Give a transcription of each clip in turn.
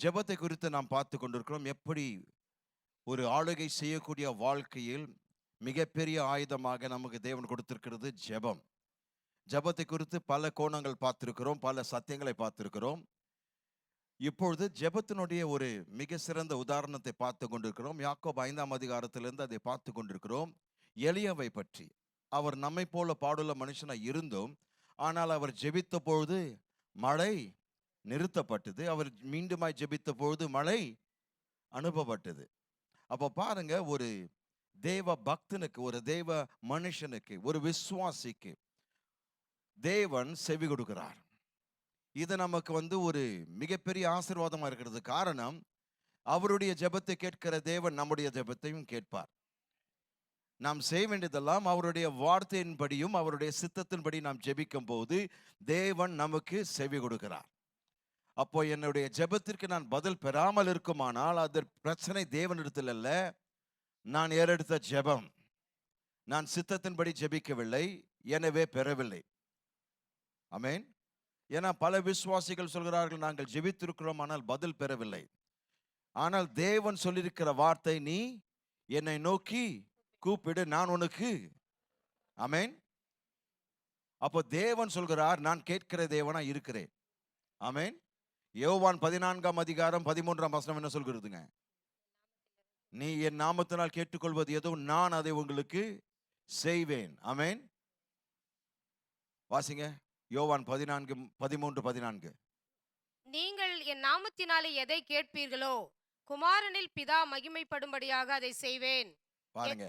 ஜெபத்தை குறித்து நாம் பார்த்து கொண்டிருக்கிறோம். எப்படி ஒரு ஆளுகை செய்யக்கூடிய வாழ்க்கையில் மிகப்பெரிய ஆயுதமாக நமக்கு தேவன் கொடுத்திருக்கிறது ஜெபம். ஜெபத்தை குறித்து பல கோணங்கள் பார்த்திருக்கிறோம், பல சத்தியங்களை பார்த்திருக்கிறோம். இப்பொழுது ஜெபத்தினுடைய ஒரு மிக சிறந்த உதாரணத்தை பார்த்து கொண்டிருக்கிறோம். யாக்கோபு 5ஆம் அதிகாரத்திலிருந்து அதை பார்த்து கொண்டிருக்கிறோம். எலியாவை பற்றி. அவர் நம்மை போல பாடுள்ள மனுஷனாய் இருந்தும், ஆனால் அவர் ஜெபித்த பொழுது மழை நிறுத்தப்பட்டது. அவர் மீண்டுமாய் ஜெபித்த பொழுது மழை அனுப்பப்பட்டது. அப்போ பாருங்க, ஒரு தேவ பக்தனுக்கு, ஒரு தேவ மனுஷனுக்கு, ஒரு விசுவாசிக்கு தேவன் செவி கொடுக்கிறார். இது நமக்கு ஒரு மிகப்பெரிய ஆசீர்வாதமா இருக்கிறது. காரணம், அவருடைய ஜெபத்தை கேட்கிற தேவன் நம்முடைய ஜெபத்தையும் கேட்பார். நாம் செய்ய வேண்டியதெல்லாம் அவருடைய வார்த்தையின்படியும் அவருடைய சித்தத்தின்படி நாம் ஜெபிக்கும் போது தேவன் நமக்கு செவி கொடுக்கிறார். அப்போ என்னுடைய ஜெபத்திற்கு நான் பதில் பெறாமல் இருக்குமானால் அது பிரச்சனை தேவனிடத்தில் அல்ல, நான் ஏறெடுத்த ஜெபம். நான் சித்தத்தின்படி ஜெபிக்கவில்லை, எனவே பெறவில்லை. ஆமென். ஏன்னா பல விசுவாசிகள் சொல்கிறார்கள், நாங்கள் ஜெபித்திருக்கிறோம் ஆனால் பதில் பெறவில்லை. ஆனால் தேவன் சொல்லியிருக்கிற வார்த்தை, நீ என்னை நோக்கி கூப்பிடு, நான் உனக்கு. ஆமென். அப்போ தேவன் சொல்கிறார், நான் கேட்கிற தேவனா இருக்கிறேன். ஆமென். யோவான் 14ஆம் அதிகாரம் 13ஆம் வசனம் என்ன சொல்கிறதுங்க? நீ என் நாமத்தினால் கேட்டுக்கொள்வது எதுவும் நான் அதை உங்களுக்கு செய்வேன். ஆமென். வாசிங்க யோவான் 14:13-14. நீங்கள் என் நாமத்தினாலே எதை கேட்பீர்களோ குமாரனில் பிதா மகிமைப்படும்படியாக அதை செய்வேன். பாருங்க,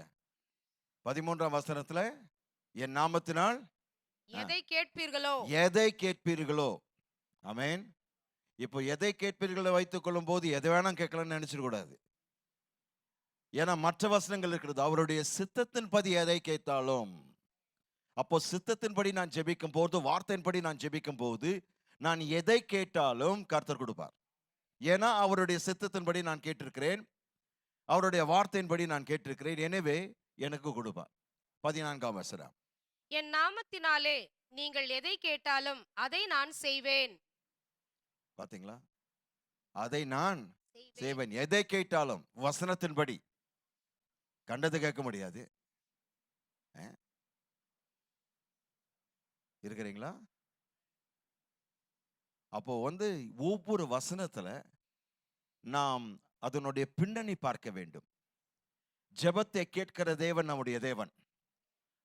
13ஆம் வசனத்துல என் நாமத்தினால் எதை கேட்பீர்களோ, எதை கேட்பீர்களோ. ஆமென். இப்போ எதை கேட்பீர்களோ வைத்துக் கொள்ளும் போது எதை வேணாம் கேட்கலாம்னு நினைச்சிடக்கூடாது. ஏன்னா மற்ற வசனங்கள் இருக்கிறது, அவருடைய சித்தத்தின்படி எதை கேட்டாலும். அப்போ சித்தத்தின்படி நான் ஜெபிக்கும் போது, வார்த்தையின்படி நான் ஜெபிக்கும் போது, நான் எதை கேட்டாலும் கர்த்தர் கொடுப்பார். ஏன்னா அவருடைய சித்தத்தின்படி நான் கேட்டிருக்கிறேன், அவருடைய வார்த்தையின்படி நான் கேட்டிருக்கிறேன், எனவே எனக்கு கொடுப்பார். 14ஆம் வசனம், என் நாமத்தினாலே நீங்கள் எதை கேட்டாலும் அதை நான் செய்வேன். பாத்தீங்களா? அதை நான் செய்வேன். எதை கேட்டாலும் வசனத்தின்படி. கண்டது கேட்க முடியாது. இருக்கிறீங்களா? அப்போ ஒவ்வொரு வசனத்துல நாம் அதனுடைய பின்னணி பார்க்க வேண்டும். ஜெபத்தை கேட்கிற தேவன் நம்முடைய தேவன்.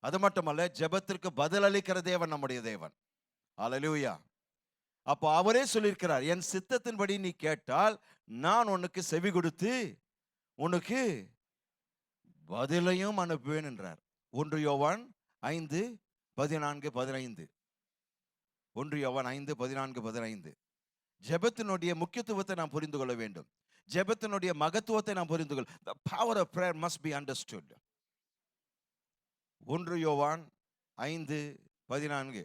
அது மட்டுமல்ல, ஜெபத்திற்கு பதில் அளிக்கிற தேவன் நம்முடைய தேவன். அல்லேலூயா. அப்போ அவரே சொல்லியிருக்கிறார், என் சித்தத்தின்படி நீ கேட்டால் நான் உனக்கு செவி கொடுத்து உனக்கு பதிலையும் அனுப்புவேன் என்றார். 1 யோவான் 5:14-15. 1 யோவான் 5:14-15. ஜெபத்தினுடைய முக்கியத்துவத்தை நாம் புரிந்து கொள்ள வேண்டும். ஜெபத்தினுடைய மகத்துவத்தை நாம் புரிந்து கொள்ள. The power of prayer must be understood. 1 யோவான் 5:14.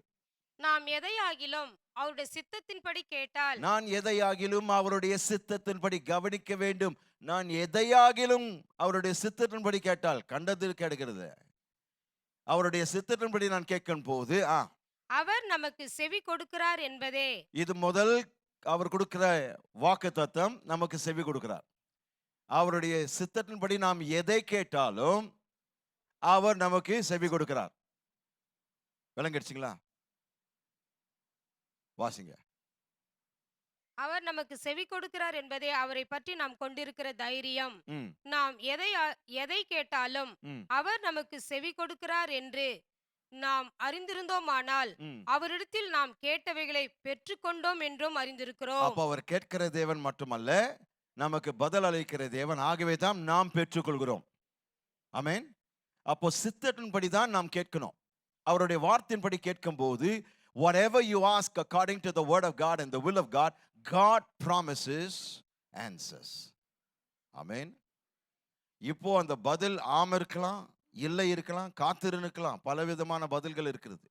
நாம் எதையாகிலும் அவருடைய சித்தத்தின்படி கேட்டால், நான் எதையாகிலும் அவருடைய சித்தத்தின்படி கவனிக்க வேண்டும். நான் எதையாகிலும் அவருடைய சித்தத்தின்படி கேட்டால், கண்டது கேட்கிறது, அவருடைய சித்தத்தின்படி நான் கேட்கும் போது அவர் நமக்கு செவி கொடுக்கிறார் என்பதே. இது முதல் அவர் கொடுக்கிற வாக்குத்தத்தம், நமக்கு செவி கொடுக்கிறார். அவருடைய சித்தத்தின்படி நாம் எதை கேட்டாலும் அவர் நமக்கு செவி கொடுக்கிறார். விளங்கிடுச்சுங்களா? வாசிங்க. அவர் நமக்கு செவி கொடுக்கிறார் என்பதே அவரை பற்றி நாம் கொண்டிருக்கிற தைரியம். நாம் எதை கேட்டாலும் அவர் நமக்கு செவி கொடுக்கிறார் என்று நாம் அறிந்திருந்தோமானால் அவரிடத்தில் நாம் கேட்டவைகளை பெற்றுக்கொண்டோம் என்றும் அறிந்திருக்கிறோம். அப்ப அவர் கேட்கிற தேவன் மட்டுமல்ல, நமக்கு பதில் அளிக்கிற தேவன். ஆகவே தான் நாம் பெற்றுக்கொள்கிறோம். ஆமென். அப்போ சித்தத்தின்படி தான் நாம் கேட்கணும். அவருடைய வார்த்தையின்படி கேட்கும் போது, whatever you ask according to the word of God and the will of God, God promises answers. ஆமென். இப்போ அந்த பதில் ஆம் இருக்கலாம், இல்லை இருக்கலாம், காத்திருக்கலாம், பலவிதமான பதில்கள் இருக்கிறது.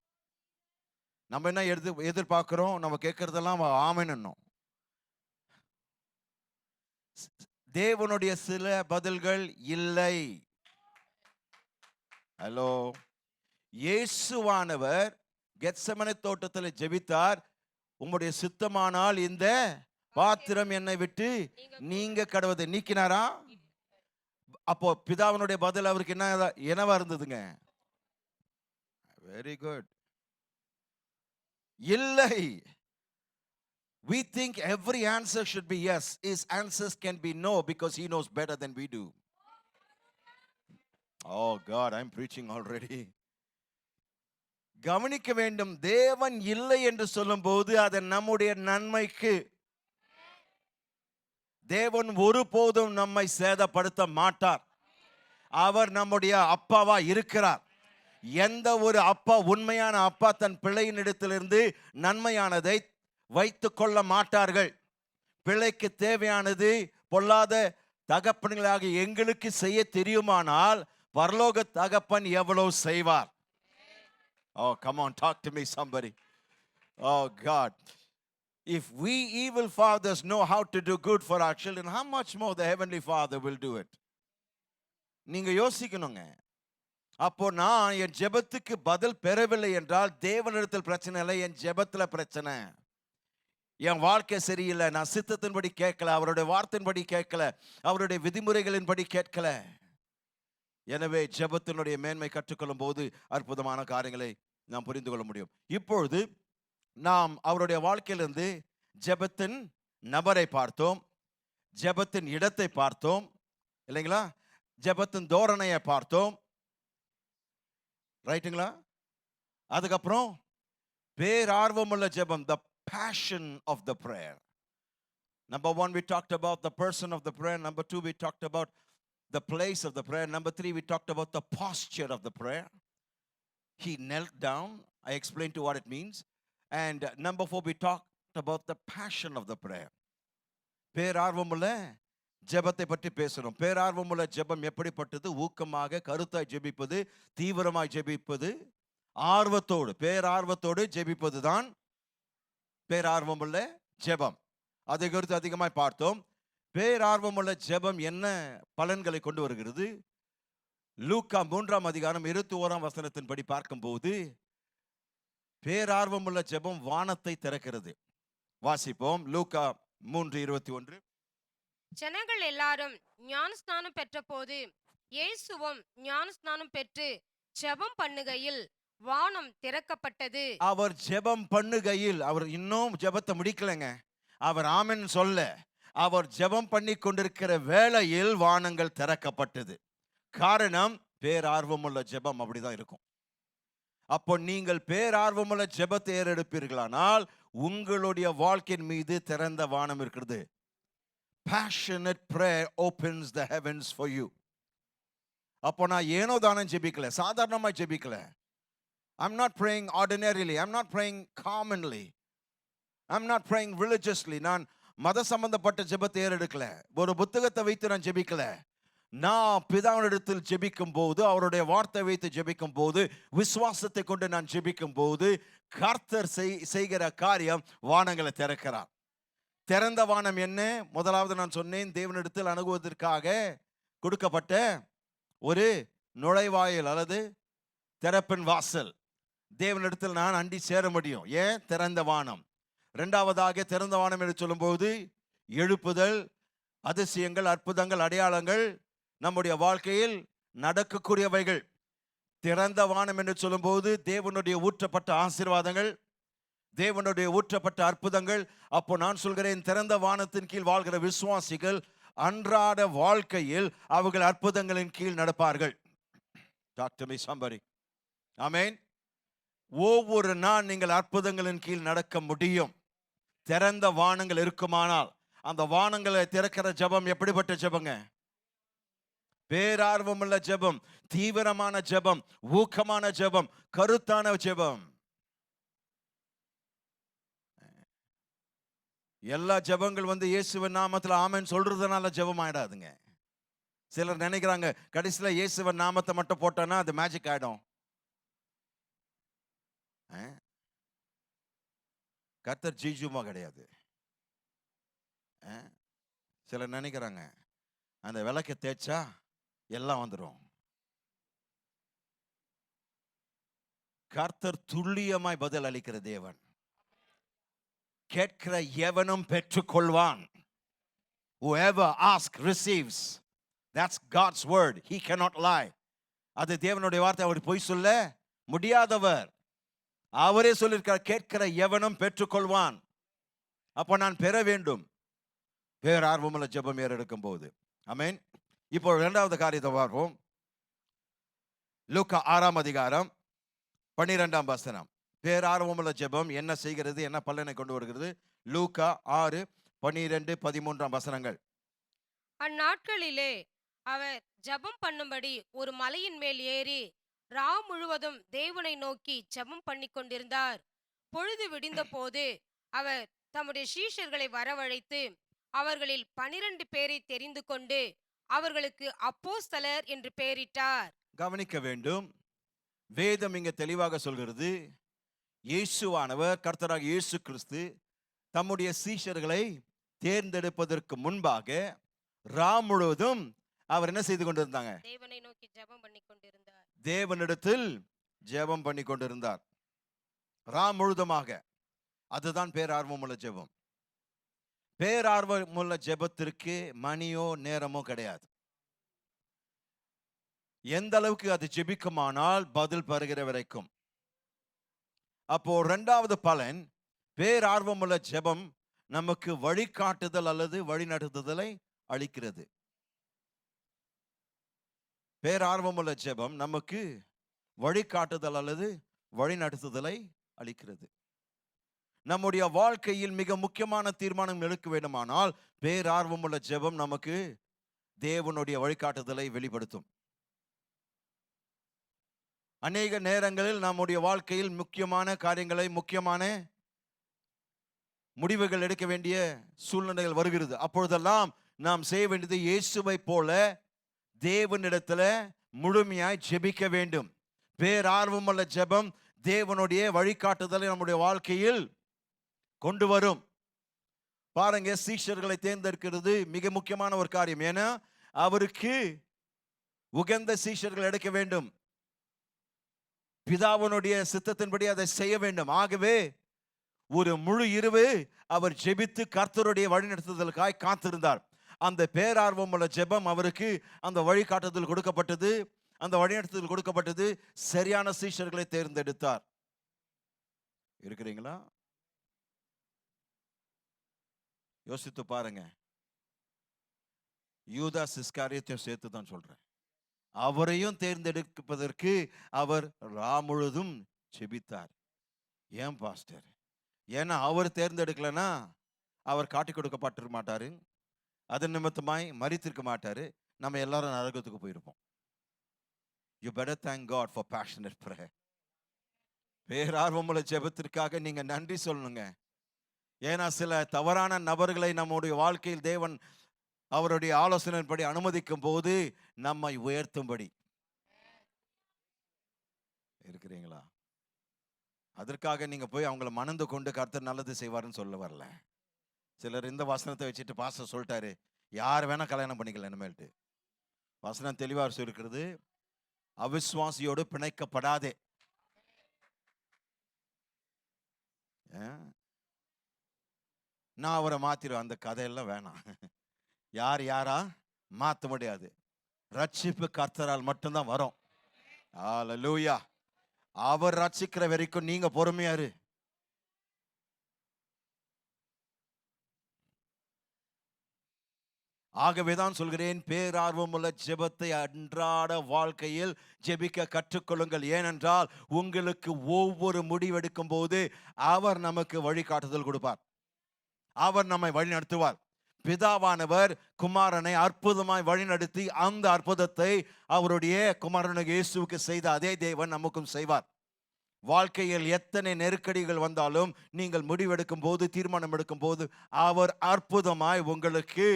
நம்ம என்ன எதிர்பார்க்கிறோம்? நம்ம கேட்கறதெல்லாம் ஆமென்னு. தேவனுடைய சில பதில்கள் இல்லை. ஹலோ. இயேசுவானவர் கெத்செமனே தோட்டத்தில் ஜெபித்தார், உம்முடைய சித்தமானால் இந்த பாத்திரம் என்னை விட்டு நீங்க கடவுது. நீக்கினாரா? அப்போ பிதாவினுடைய பதில் அவருக்கு என்னவா இருந்ததுங்க? Very good. இல்லை. We think every answer should be yes. His answers can be no because he knows better than we do. Oh God, I'm preaching already. கவனிக்க வேண்டும், தேவன் இல்லை என்று சொல்லும்போது அது நம்முடைய நன்மைக்கு. தேவன் ஒருபோதும் நம்மை சேதப்படுத்த மாட்டார். அவர் நம்முடைய அப்பாவா இருக்கிறார். எந்த ஒரு அப்பா, உண்மையான அப்பா, தன் பிள்ளையினிடத்திலிருந்து நன்மையானதை வைத்துக் கொள்ள மாட்டார்கள். பிள்ளைக்கு தேவையானது பொல்லாத தகப்பன்களாக எங்களுக்கு செய்ய தெரியுமானால் பரலோக தகப்பன் எவ்வளவு செய்வார்? Oh, come on, talk to me, somebody. Oh, God. If we evil fathers know how to do good for our children, how much more the Heavenly Father will do it? நீங்க யோசிக்கணுங்க. அப்போ நான் என் ஜெபத்துக்கு பதில் பெறவில்லை என்றால் தேவனிடத்தில் பிரச்சனை இல்லை, என் ஜெபத்துல பிரச்சனை. என் வாழ்க்கை சரியில்லை, நான் சித்தத்தின்படி கேட்கல, அவருடைய வார்த்தையின்படி கேட்கல, அவருடைய விதிமுறைகளின்படி கேட்கல. எனவே ஜெபத்தினுடைய மேன்மை கற்றுக்கொள்ளும் போது அற்புதமான காரியங்களை நாம் புரிந்து கொள்ள முடியும். இப்பொழுது நாம் அவருடைய வாழ்க்கையிலிருந்து ஜெபத்தின் நபரை பார்த்தோம், ஜெபத்தின் இடத்தை பார்த்தோம் இல்லைங்களா, ஜெபத்தின் தோரணையை பார்த்தோம், ரைட்டுங்களா? அதுக்கப்புறம் பேரார்வமுள்ள ஜெபம், the passion of the prayer. Number 1, we talked about the person of the prayer. Number 2, we talked about the place of the prayer. Number 3, we talked about the posture of the prayer. He knelt down. I explained to what it means. And number 4, we talked about the passion of the prayer. பேரார்வமுள்ள ஜெபத்தை பற்றி பேசணும். பேரார்வமுள்ள ஜெபம் எப்படிப்பட்டது? ஊக்கமாக, கருத்தாய் ஜெபிப்பது, தீவிரமாய் ஜெபிப்பது, ஆர்வத்தோடு, பேரார்வத்தோடு ஜெபிப்பது தான் பேரார்வமுள்ள ஜெபம். அதை குறித்து அதிகமாய் பார்த்தோம். பேரார்வமுள்ள ஜெபம் என்ன பலன்களை கொண்டு வருகிறது? லூக்கா 3ஆம் அதிகாரம் 21ஆம் வசனத்தின்படி பார்க்கும்போது பேரார்வமுள்ள ஜெபம் வானத்தை திறக்கிறது. வாசிப்போம். லூக்கா 3:21. ஜனங்கள் எல்லாரும் ஞானஸ்நானம் பெற்றபோது இயேசுவும் ஞானஸ்நானம் பெற்று ஜெபம் பண்ணுகையில் வானம் திறக்கப்பட்டது. அவர் ஜெபம் பண்ணுகையில், அவர் இன்னும் ஜெபத்தை முடிக்கலங்க, அவர் ஆமென் சொல்ல, அவர் ஜெபம் பண்ணி கொண்டிருக்கிற வேளையில் வானங்கள் திறக்கப்பட்டது. காரணம், பேரார்வமுள்ள ஜெபம் அப்படிதான் இருக்கும். அப்போ நீங்கள் பேரார்வமுள்ள ஜெபத்தை ஏறெடுப்பீர்களானால் உங்களுடைய வாழ்க்கையின் மீது திறந்த வானம் இருக்கிறது. Passionate prayer opens the heavens for you. அப்போ நான் ஏனோ தானம் ஜெபிக்கல, சாதாரணமா ஜெபிக்கல. I'm not praying ordinarily. I'm not praying commonly. I'm not praying religiously. நான் மத சம்பந்தப்பட்ட ஜெபத்தை ஏறெடுக்கல, ஒரு புத்தகத்தை வைத்து நான் ஜெபிக்கல. நான் பிதாவினிடத்தில் ஜெபிக்கும் போது, அவருடைய வார்த்தை வைத்து ஜெபிக்கும் போது, விசுவாசத்தை கொண்டு நான் ஜெபிக்கும் போது கர்த்தர் செய்கிற காரியம் வானங்களை திறக்கிறார். திறந்த வானம் என்ன? முதலாவது நான் சொன்னேன், தேவனிடத்தில் அணுகுவதற்காக கொடுக்கப்பட்ட ஒரு நுழைவாயில் அல்லது திறப்பின் வாசல். தேவனிடத்தில் நான் அண்டி சேர முடியும். ஏன்? திறந்த வானம். இரண்டாவதாக திறந்த வானம் என்று சொல்லும்போது எழுப்புதல், அதிசயங்கள், அற்புதங்கள், அடையாளங்கள் நம்முடைய வாழ்க்கையில் நடக்கக்கூடியவைகள். திறந்த வானம் என்று சொல்லும்போது தேவனுடைய ஊற்றப்பட்ட ஆசீர்வாதங்கள், தேவனுடைய ஊற்றப்பட்ட அற்புதங்கள். அப்போ நான் சொல்கிறேன், திறந்த வானத்தின் கீழ் வாழ்கிற விசுவாசிகள் அன்றாட வாழ்க்கையில் அவர்கள் அற்புதங்களின் கீழ் நடப்பார்கள். Talk to me somebody. ஆமென். ஒவ்வொரு நாள் நீங்கள் அற்புதங்களின் கீழ் நடக்க முடியும். திறந்த வானங்கள் இருக்குமானால். அந்த வானங்களை திறக்கிற ஜெபம் எப்படிப்பட்ட ஜெபங்க? பேரார்வமுள்ள ஜெபம், தீவிரமான ஜெபம், ஊக்கமான ஜெபம், கருத்தான ஜெபம். எல்லா ஜெபங்கள் இயேசுவின் நாமத்தில் ஆமென் சொல்றதுனால ஜெபம் ஆயிடாதுங்க. சிலர் நினைக்கிறாங்க கடைசியில இயேசுவின் நாமத்தை மட்டும் போட்டோன்னா அது மேஜிக் ஆயிடும். கர்த்தர் ஜீஜுமா கிடையாது. சிலர் நினைக்கிறாங்க அந்த விளக்கை தேய்ச்சா எல்லாம் வந்துடும். கர்த்தர் துல்லியமாய் பதில் அளிக்கிற தேவன். கேட்கிற எவனும் பெற்றுக்கொள்வான். Whoever asks receives. That's God's word. He cannot lie. அது தேவனுடைய வார்த்தை. அவர் பொய் சொல்ல முடியாதவர். அவரே சொல்லியிருக்கார், கேட்கிற எவனும் பெற்றுக்கொள்வான். அப்ப நான் பெற வேண்டும். பேரார்வமுள்ள ஜெபம் ஏறெடுக்கும் போது. ஆமென். இப்போ இரண்டாவது காரியத்தை பார்ப்போம். லூக்கா 6ஆம் அதிகாரம் 12ஆம் வசனம். பேரார்வமுள்ள ஜெபம் என்ன செய்கிறது, என்ன பலனை கொண்டு வருகிறது? லூக்கா 6, 12, 13ஆம் வசனங்கள். அந்நாட்களிலே அவர் ஜெபம் பண்ணும்படி ஒரு மலையின் மேல் ஏறி ரா முழுவதும் தேவனை நோக்கி ஜெபம் பண்ணி கொண்டிருந்தார். பொழுது விடிந்த போது அவர் தம்முடைய சீஷர்களை வரவழைத்து அவர்களில் 12 பேரை தெரிந்து கொண்டு அவர்களுக்கு அப்போஸ்தலர் என்று பெயரிட்டார். கவனிக்க வேண்டும், வேதம் இங்க தெளிவாக சொல்கிறது, இயேசுவானவர், கர்த்தராகிய இயேசு கிறிஸ்து தம்முடைய சீஷர்களை தேர்ந்தெடுப்பதற்கு முன்பாக ரா முழுவதும் அவர் என்ன செய்து கொண்டிருந்தாங்க? தேவனை நோக்கி ஜெபம் பண்ணி கொண்டிருந்தார். தேவனிடத்தில் ஜெபம் பண்ணி கொண்டிருந்தார். ரா முழுதுமாக. அதுதான் பேரார்வமுள்ள ஜெபம். பேரார்வமுள்ள ஜெபத்திற்கு மணியோ நேரமோ கிடையாது. எந்த அளவுக்கு அது ஜெபிக்குமானால் பதில் பெறுகிற வரைக்கும். அப்போ இரண்டாவது பலன், பேரார்வமுள்ள ஜெபம் நமக்கு வழிகாட்டுதல் அல்லது வழிநடத்துதலை அளிக்கிறது. பேரார்வமுள்ள ஜெபம் நமக்கு வழிகாட்டுதல் அல்லது வழிநடத்துதலை அளிக்கிறது. நம்முடைய வாழ்க்கையில் மிக முக்கியமான தீர்மானம் எடுக்க வேண்டுமானால் பேரார்வமுள்ள ஜெபம் நமக்கு தேவனுடைய வழிகாட்டுதலை வெளிப்படுத்தும். அநேக நேரங்களில் நம்முடைய வாழ்க்கையில் முக்கியமான காரியங்களை, முக்கியமான முடிவுகள் எடுக்க வேண்டிய சூழ்நிலைகள் வருகிறது. அப்பொழுதெல்லாம் நாம் செய்ய வேண்டியது இயேசுவை போல தேவனிடத்துல முழுமையாய் ஜெபிக்க வேண்டும். பேரார்வமுள்ள ஜெபம் தேவனுடைய வழிகாட்டுதலை நம்முடைய வாழ்க்கையில் கொண்டு வரும். பாருங்க, சீஷர்களை தேர்ந்தெடுக்கிறது மிக முக்கியமான ஒரு காரியம். ஏன்னா அவருக்கு உகந்த சீஷர்கள் எடுக்க வேண்டும். பிதாவினுடைய சித்தத்தின்படி அதை செய்ய வேண்டும். ஆகவே ஒரு முழு இரவு அவர் ஜெபித்து கர்த்தருடைய வழிநடத்துதலுக்காய் காத்திருந்தார். அந்த பேரார்வமுள்ள ஜெபம் அவருக்கு அந்த வழிகாட்டுதல் கொடுக்கப்பட்டது, அந்த வழிநடத்துதல் கொடுக்கப்பட்டது. சரியான சீஷர்களை தேர்ந்தெடுத்தார். இருக்கிறீங்களா? யோசித்து பாருங்க. யூதாஸ் இஸ்காரியத்தையும் சேர்த்து தான் சொல்றேன். அவரையும் தேர்ந்தெடுப்பதற்கு அவர் ரா முழுதும் ஜெபித்தார். ஏன் பாஸ்டர்? ஏன்னா அவர் தேர்ந்தெடுக்கலன்னா அவர் காட்டி கொடுக்கப்பட்டிருக்க மாட்டாரு, அதன் நிமித்தமாய் மரித்திருக்க மாட்டாரு, நம்ம எல்லாரும் நரகத்துக்கு போயிருப்போம். You better thank God for passionate prayer. பேரார்வமுள்ள ஜெபத்திற்காக நீங்க நன்றி சொல்லணுங்க. ஏன்னா சில தவறான நபர்களை நம்முடைய வாழ்க்கையில் தேவன் அவருடைய ஆலோசனைப்படி அனுமதிக்கும் போது நம்மை உயர்த்தும்படி. இருக்கிறீங்களா? அதற்காக நீங்க போய் அவங்கள மணந்து கொண்டு கர்த்தர் நல்லது செய்வாருன்னு சொல்ல வரல. சிலர் இந்த வசனத்தை வச்சுட்டு பாஸ்டர் சொல்லிட்டாரு, யார் வேணா கல்யாணம் பண்ணிக்கல இனிமேல்ட்டு. வசனம் தெளிவா இருக்கிறது, அவிசுவாசியோடு பிணைக்கப்படாதே. நான் அவரை மாத்திருவேன், அந்த கதையெல்லாம் வேணாம். யார் யாரா மாத்த முடியாது. ரட்சிப்பு கர்த்தரால் மட்டும்தான் வரும். ஹல்லேலூயா. அவர் ரட்சிக்கிற வரைக்கும் நீங்க பொறுமையாரு. ஆகவேதான் சொல்கிறேன், பேரார்வமுள்ள ஜெபத்தை அன்றாட வாழ்க்கையில் ஜெபிக்க கற்றுக்கொள்ளுங்கள். ஏனென்றால் உங்களுக்கு ஒவ்வொரு முடிவெடுக்கும் போது அவர் நமக்கு வழிகாட்டுதல் கொடுப்பார், அவர் நம்மை வழி நடத்துவார். பிதாவானவர் குமாரனை அற்புதமாய் வழிநடத்தி அந்த அற்புதத்தை அவருடைய குமாரனுக்கு இயேசுவுக்கு செய்த அதே தேவன் நமக்கும் செய்வார். வாழ்க்கையில் எத்தனை நெருக்கடிகள் வந்தாலும் நீங்கள் முடிவெடுக்கும் போது, தீர்மானம் எடுக்கும் போது அவர் அற்புதமாய் உங்களுக்கு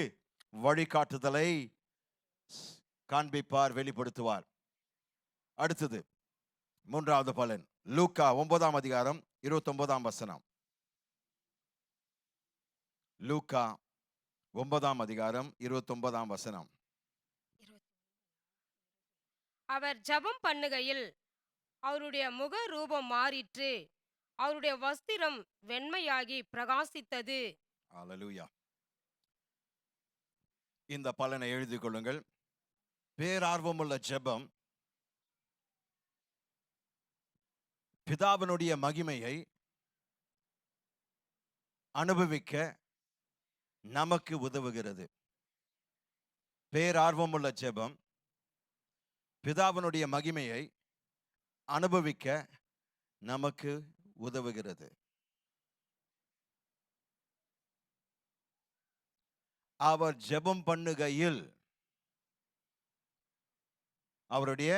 வழிகாட்டுதலை காண்பிப்பார், வெளிப்படுத்துவார். அடுத்தது மூன்றாவது பலன், லூக்கா 9ஆம் அதிகாரம் 29ஆம் வசனம். லூக்கா 9ஆம் அதிகாரம் 29ஆம் வசனம். அவர் ஜெபம் பண்ணுகையில் அவருடைய முக ரூபம் மாறிற்று, அவருடைய வஸ்திரம் வெண்மையாகி பிரகாசித்தது. அல்லேலூயா. இந்த பலனை எழுதிக் கொள்ளுங்கள். பேரார்வமுள்ள ஜெபம் பிதாவினுடைய மகிமையை அனுபவிக்க நமக்கு உதவுகிறது. பேரார்வமுள்ள ஜெபம் பிதாவினுடைய மகிமையை அனுபவிக்க நமக்கு உதவுகிறது. அவர் ஜெபம் பண்ணுகையில் அவருடைய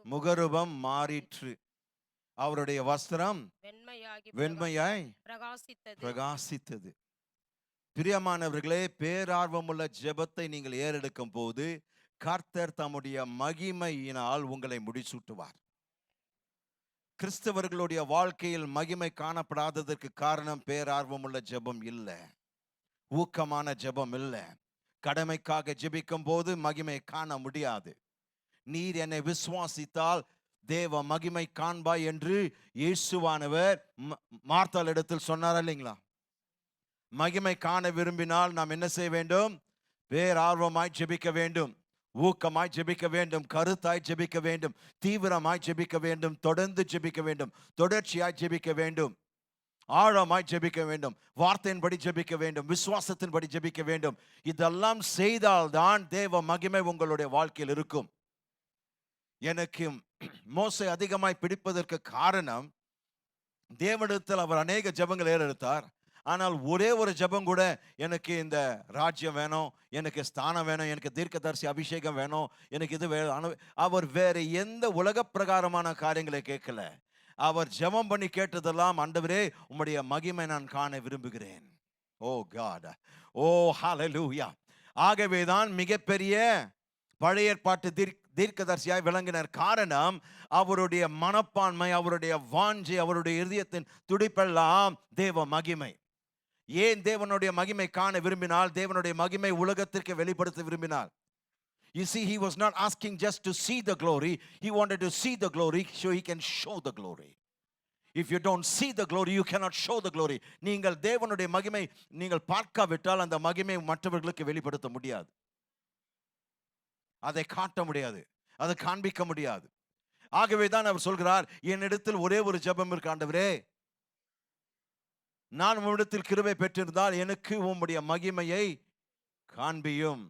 முகரூபம் மாறிற்று, அவருடைய வஸ்திரம் வெண்மையாய் பிரகாசித்தது. பிரியமானவர்களே, பேரார்வமுள்ள ஜெபத்தை நீங்கள் ஏறெடுக்கும் போது கர்த்தர் தம்முடைய மகிமையினால் உங்களை முடிசூட்டுவார். கிறிஸ்தவர்களுடைய வாழ்க்கையில் மகிமை காணப்படாததற்கு காரணம் பேரார்வமுள்ள ஜெபம் இல்லை, ஊக்கமான ஜெபம் இல்லை. கடமைக்காக ஜெபிக்கும் போது மகிமை காண முடியாது. நீர் என்னை விசுவாசித்தால் தேவ மகிமை காண்பாய் என்று இயேசுவானவர் மார்த்தாள் இடத்தில் சொன்னார் இல்லைங்களா? மகிமை காண விரும்பினால் நாம் என்ன செய்ய வேண்டும்? பேரார்வமாய் ஜெபிக்க வேண்டும், ஊக்கமாய் ஜெபிக்க வேண்டும், கருத்தாய் ஜெபிக்க வேண்டும், தீவிரமாய் ஜெபிக்க வேண்டும், தொடர்ந்து ஜெபிக்க வேண்டும், தொடர்ச்சியாய் ஜெபிக்க வேண்டும், ஆழமாய் ஜெபிக்க வேண்டும், வார்த்தையின்படி ஜெபிக்க வேண்டும், விசுவாசத்தின்படி ஜெபிக்க வேண்டும். இதெல்லாம் செய்தால்தான் தேவ மகிமை உங்களுடைய வாழ்க்கையில் இருக்கும். எனக்கு மோசே அதிகமாய் பிடிப்பதற்கு காரணம், தேவனிடத்தில் அவர் அநேக ஜெபங்கள் ஏறெடுத்தார். ஆனால் ஒரே ஒரு ஜெபம் கூட, எனக்கு இந்த ராஜ்யம் வேணும், எனக்கு ஸ்தானம் வேணும், எனக்கு தீர்க்கதரிசி அபிஷேகம் வேணும், எனக்கு இது வேணும். அவர் வேற எந்த உலக பிரகாரமான காரியங்களை கேட்கல. அவர் ஜெபம் பண்ணி கேட்டதெல்லாம், ஆண்டவரே உம்முடைய மகிமை நான் காண விரும்புகிறேன். ஓ காட், ஓ ஹல்லேலூயா. ஆகவேதான் மிகப்பெரிய பழைய ஏற்பாட்டு தீர்க்கதரிசியாய் விளங்கினார். காரணம், அவருடைய மனப்பான்மை, அவருடைய வாஞ்சை, அவருடைய இதயத்தின் துடிப்பெல்லாம் தேவ மகிமை. ஏன் தேவனுடைய மகிமை காண விரும்பினால்? தேவனுடைய மகிமை உலகத்திற்கு வெளிப்படுத்த விரும்பினார். You see, he was not asking just to see the glory. He wanted to see the glory so he can show the glory. If you don't see the glory, you cannot show the glory. நீங்கள் தேவனுடைய மகிமை நீங்கள் பார்க்காவிட்டால் அந்த மகிமை மற்றவர்களுக்கு வெளிப்படுத்த முடியாது, அதை காட்ட முடியாது, அதை காண்பிக்க முடியாது. ஆகவே தான் அவர் சொல்கிறார், என்னிடத்தில் ஒரே ஒரு ஜெபம் இருக்கு ஆண்டவரே, நான் உம்மிடத்தில் கிருபை பெற்றிருந்தால் எனக்கு உம்முடைய மகிமையை காண்பியும்.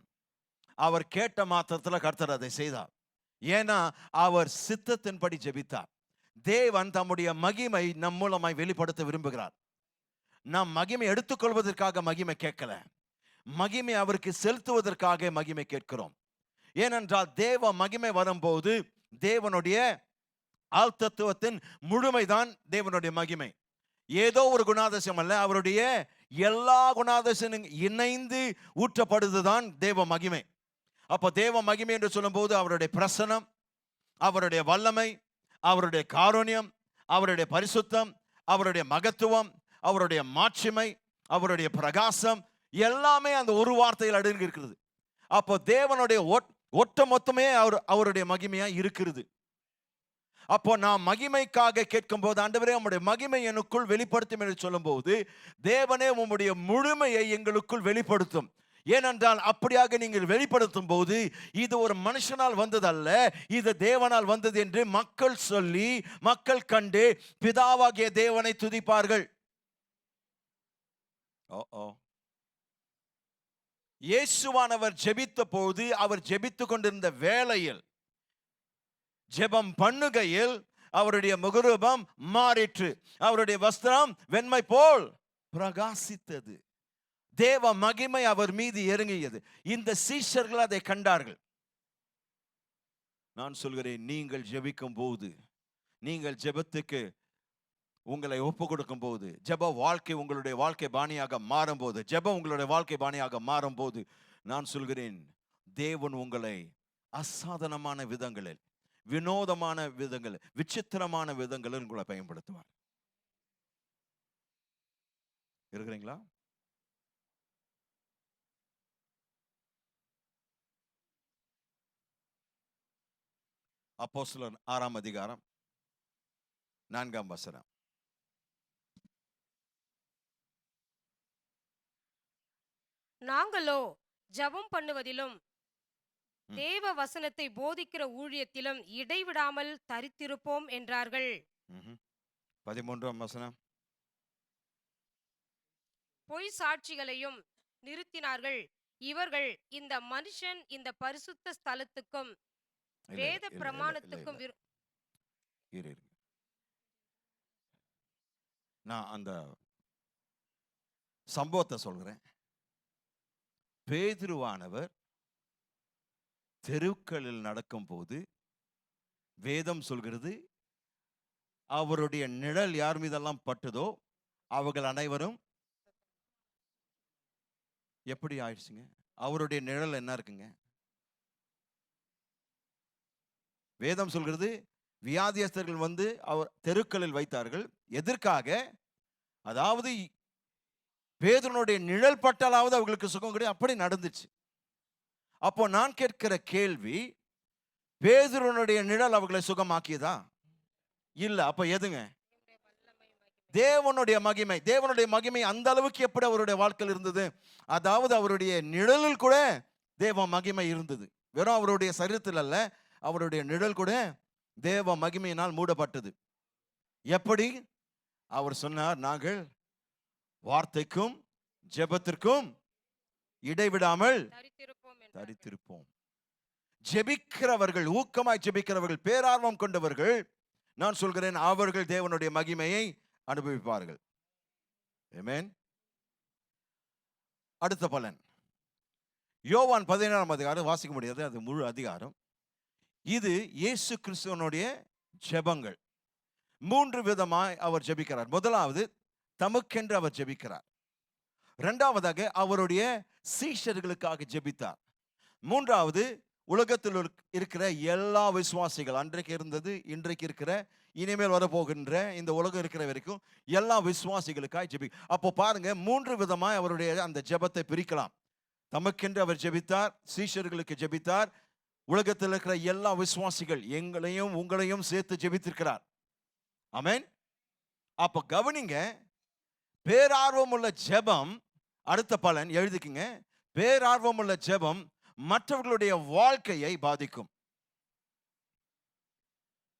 அவர் கேட்ட மாத்திரத்தில் கர்த்தர் அதை செய்தார். ஏன்னா அவர் சித்தத்தின்படி ஜெபித்தார். தேவன் தம்முடைய மகிமை நம் மூலமாய் வெளிப்படுத்த விரும்புகிறார். நாம் மகிமை எடுத்துக்கொள்வதற்காக மகிமை கேட்கல, மகிமை அவருக்கு செலுத்துவதற்காக மகிமை கேட்கிறோம். ஏனென்றால் தேவ மகிமை வரும்போது தேவனுடைய ஆழ்தத்துவத்தின் முழுமைதான் தேவனுடைய மகிமை. ஏதோ ஒரு குணாதிசயம் அல்ல, அவருடைய எல்லா குணாதிசயம் இணைந்து ஊற்றப்படுதுதான் தேவ மகிமை. அப்போ தேவ மகிமை என்று சொல்லும்போது அவருடைய பிரசனம், அவருடைய வல்லமை, அவருடைய காருண்யம், அவருடைய பரிசுத்தம், அவருடைய மகத்துவம், அவருடைய மாட்சிமை, அவருடைய பிரகாசம் எல்லாமே அந்த ஒரு வார்த்தையில் அடங்கி இருக்கிறது. அப்போ தேவனுடைய ஒட்ட மொத்தமே அவருடைய மகிமையா இருக்கிறது. அப்போ நாம் மகிமைக்காக கேட்கும் போது, ஆண்டவரே உம்முடைய மகிமை எனக்குள் வெளிப்படுத்தும் என்று சொல்லும் போது, தேவனே உம்முடைய முழுமையை எங்களுக்குள் வெளிப்படுத்தும். ஏனென்றால் அப்படியாக நீங்கள் வெளிப்படுத்தும் போது இது ஒரு மனுஷனால் வந்ததல்ல, இது தேவனால் வந்தது என்று மக்கள் சொல்லி, மக்கள் கண்டு பிதாவாகிய தேவனை துதிப்பார்கள். இயேசுவானவர் ஜெபித்த போது, அவர் ஜெபித்துக் கொண்டிருந்த வேளையில், ஜெபம் பண்ணுகையில் அவருடைய முகரூபம் மாறிற்று, அவருடைய வஸ்திரம் வெண்மை போல் பிரகாசித்தது, தேவ மகிமை அவர் மீது இறங்கியது. இந்த சீஷர்கள் அதை கண்டார்கள். நான் சொல்கிறேன், நீங்கள் ஜெபிக்கும் போது, நீங்கள் ஜெபத்துக்கு உங்களை ஒப்பு கொடுக்கும் போது, ஜெப வாழ்க்கை உங்களுடைய வாழ்க்கை பாணியாக மாறும் போது, ஜெபம் உங்களுடைய வாழ்க்கை பாணியாக மாறும் போது, நான் சொல்கிறேன், தேவன் உங்களை அசாதாரணமான விதங்களில், வினோதமான விதங்கள், விசித்திரமான விதங்களில் உங்களை பயன்படுத்துவார். இருக்கிறீங்களா? அப்போஸ்தலர் 6 அதிகாரம் 4 வசனம். நாங்களோ ஜெபம் பண்ணுவதிலும் தேவ வசனத்தை போதிக்கிற ஊழியத்திலும் இடைவிடாமல் தரித்திருப்போம் என்றார்கள். 13ஆம் வசனம். பொய் சாட்சிகளையும் நிறுத்தினார்கள். இவர்கள் இந்த மனுஷன் இந்த பரிசுத்த ஸ்தலத்துக்கும் வேத பிரமாணத்துக்கும் நான் அந்த சம்பவத்தை சொல்கிறேன். பேதுருவானவர் தெருக்களில் நடக்கும் போது வேதம் சொல்கிறது, அவருடைய நிழல் யார் மீதெல்லாம் பட்டதோ அவர்கள் அனைவரும் எப்படி ஆயிடுச்சுங்க? அவருடைய நிழல் என்ன இருக்குங்க? வேதம் சொல்கிறது, வியாதியஸ்தர்கள் வந்து அவர் தெருக்களில் வைத்தார்கள். எதற்காக? அதாவது பேதுருனுடைய நிழல் பட்டாலாவது அவர்களுக்கு சுகம் கிடையாது. அப்படி நடந்துச்சு. அப்போ நான் கேட்கிற கேள்வி, பேதுருனுடைய நிழல் அவர்களை சுகமாக்கியதா? இல்ல. அப்ப எதுங்க? தேவனுடைய மகிமை. தேவனுடைய மகிமை அந்த அளவுக்கு எப்படி அவருடைய வாழ்க்கையில் இருந்தது? அதாவது அவருடைய நிழலில் கூட தேவ மகிமை இருந்தது. வெறும் அவருடைய சரீரத்தில் அல்ல, அவருடைய நிழல் கூட தேவ மகிமையினால் மூடப்பட்டது. எப்படி? அவர் சொன்னார், நாங்கள் வார்த்தைக்கும் ஜெபத்திற்கும் இடைவிடாமல் தரித்திருப்போம். ஜெபிக்கிறவர்கள், ஊக்கமாய் ஜெபிக்கிறவர்கள், பேரார்வம் கொண்டவர்கள், நான் சொல்கிறேன், அவர்கள் தேவனுடைய மகிமையை அனுபவிப்பார்கள். ஆமென். அடுத்த பலன் யோவான் 17ஆம் அதிகாரம் வாசிக்க முடியாது, அது முழு அதிகாரம். இது இயேசு கிறிஸ்துவனுடைய ஜெபங்கள். 3 விதமாய் அவர் ஜெபிக்கிறார். முதலாவது தமக்கென்று அவர் ஜெபிக்கிறார். இரண்டாவதாக அவருடைய சீஷர்களுக்காக ஜெபித்தார். மூன்றாவது உலகத்தில் இருக்கிற எல்லா விசுவாசிகள், அன்றைக்கு இருந்தது, இன்றைக்கு இருக்கிற, இனிமேல் வரப்போகின்ற இந்த உலகம் இருக்கிற வரைக்கும் எல்லா விசுவாசிகளுக்காக ஜெபி. அப்போ பாருங்க, 3 விதமாய் அவருடைய அந்த ஜெபத்தை பிரிக்கலாம். தமக்கென்று அவர் ஜெபித்தார், சீஷர்களுக்கு ஜெபித்தார், உலகத்தில் இருக்கிற எல்லா விசுவாசிகள், எங்களையும் உங்களையும் சேர்த்து ஜெபித்திருக்கிறார். ஆமென். அப்ப கவனிங்க, பேரார்வம் உள்ள ஜெபம். அடுத்த பலன் எழுதிக்குங்க, பேரார்வம் உள்ள ஜெபம் மற்றவர்களுடைய வாழ்க்கையை பாதிக்கும்.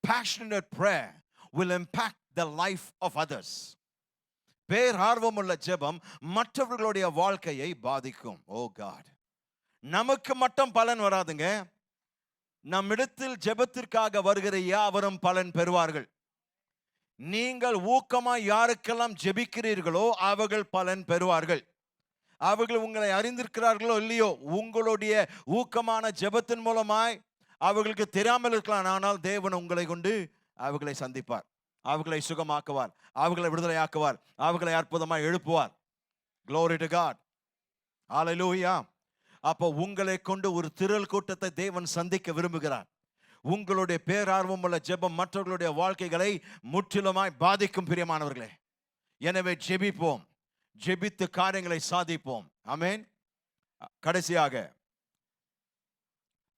Passionate prayer will impact the life of others. பேரார்வம் உள்ள ஜெபம் மற்றவர்களுடைய வாழ்க்கையை பாதிக்கும். ஓ காட், நமக்கு மட்டும் பலன் வராதுங்க. நம்மிடத்தில் ஜெபத்திற்காக வருகிற யாவரும் பலன் பெறுவார்கள். நீங்கள் ஊக்கமாய் யாருக்கெல்லாம் ஜெபிக்கிறீர்களோ அவர்கள் பலன் பெறுவார்கள். அவர்கள் உங்களை அறிந்திருக்கிறார்களோ இல்லையோ, உங்களுடைய ஊக்கமான ஜெபத்தின் மூலமாய் அவர்களுக்கு தெரியாமல் இருக்கலாம், ஆனால் தேவன் உங்களை கொண்டு அவர்களை சந்திப்பார், அவர்களை சுகமாக்குவார், அவர்களை விடுதலையாக்குவார், அவர்களை அற்புதமாய் எழுப்புவார். Glory to God. Hallelujah. அப்போ உங்களை கொண்டு ஒரு திரள் கூட்டத்தை தேவன் சந்திக்க விரும்புகிறார். உங்களுடைய பேரார்வம் உள்ள ஜெபம் மற்றவர்களுடைய வாழ்க்கைகளை முற்றிலுமாய் பாதிக்கும் பிரியமானவர்களே. எனவே ஜெபிப்போம், ஜெபித்து காரியங்களை சாதிப்போம். ஆமென். கடைசியாக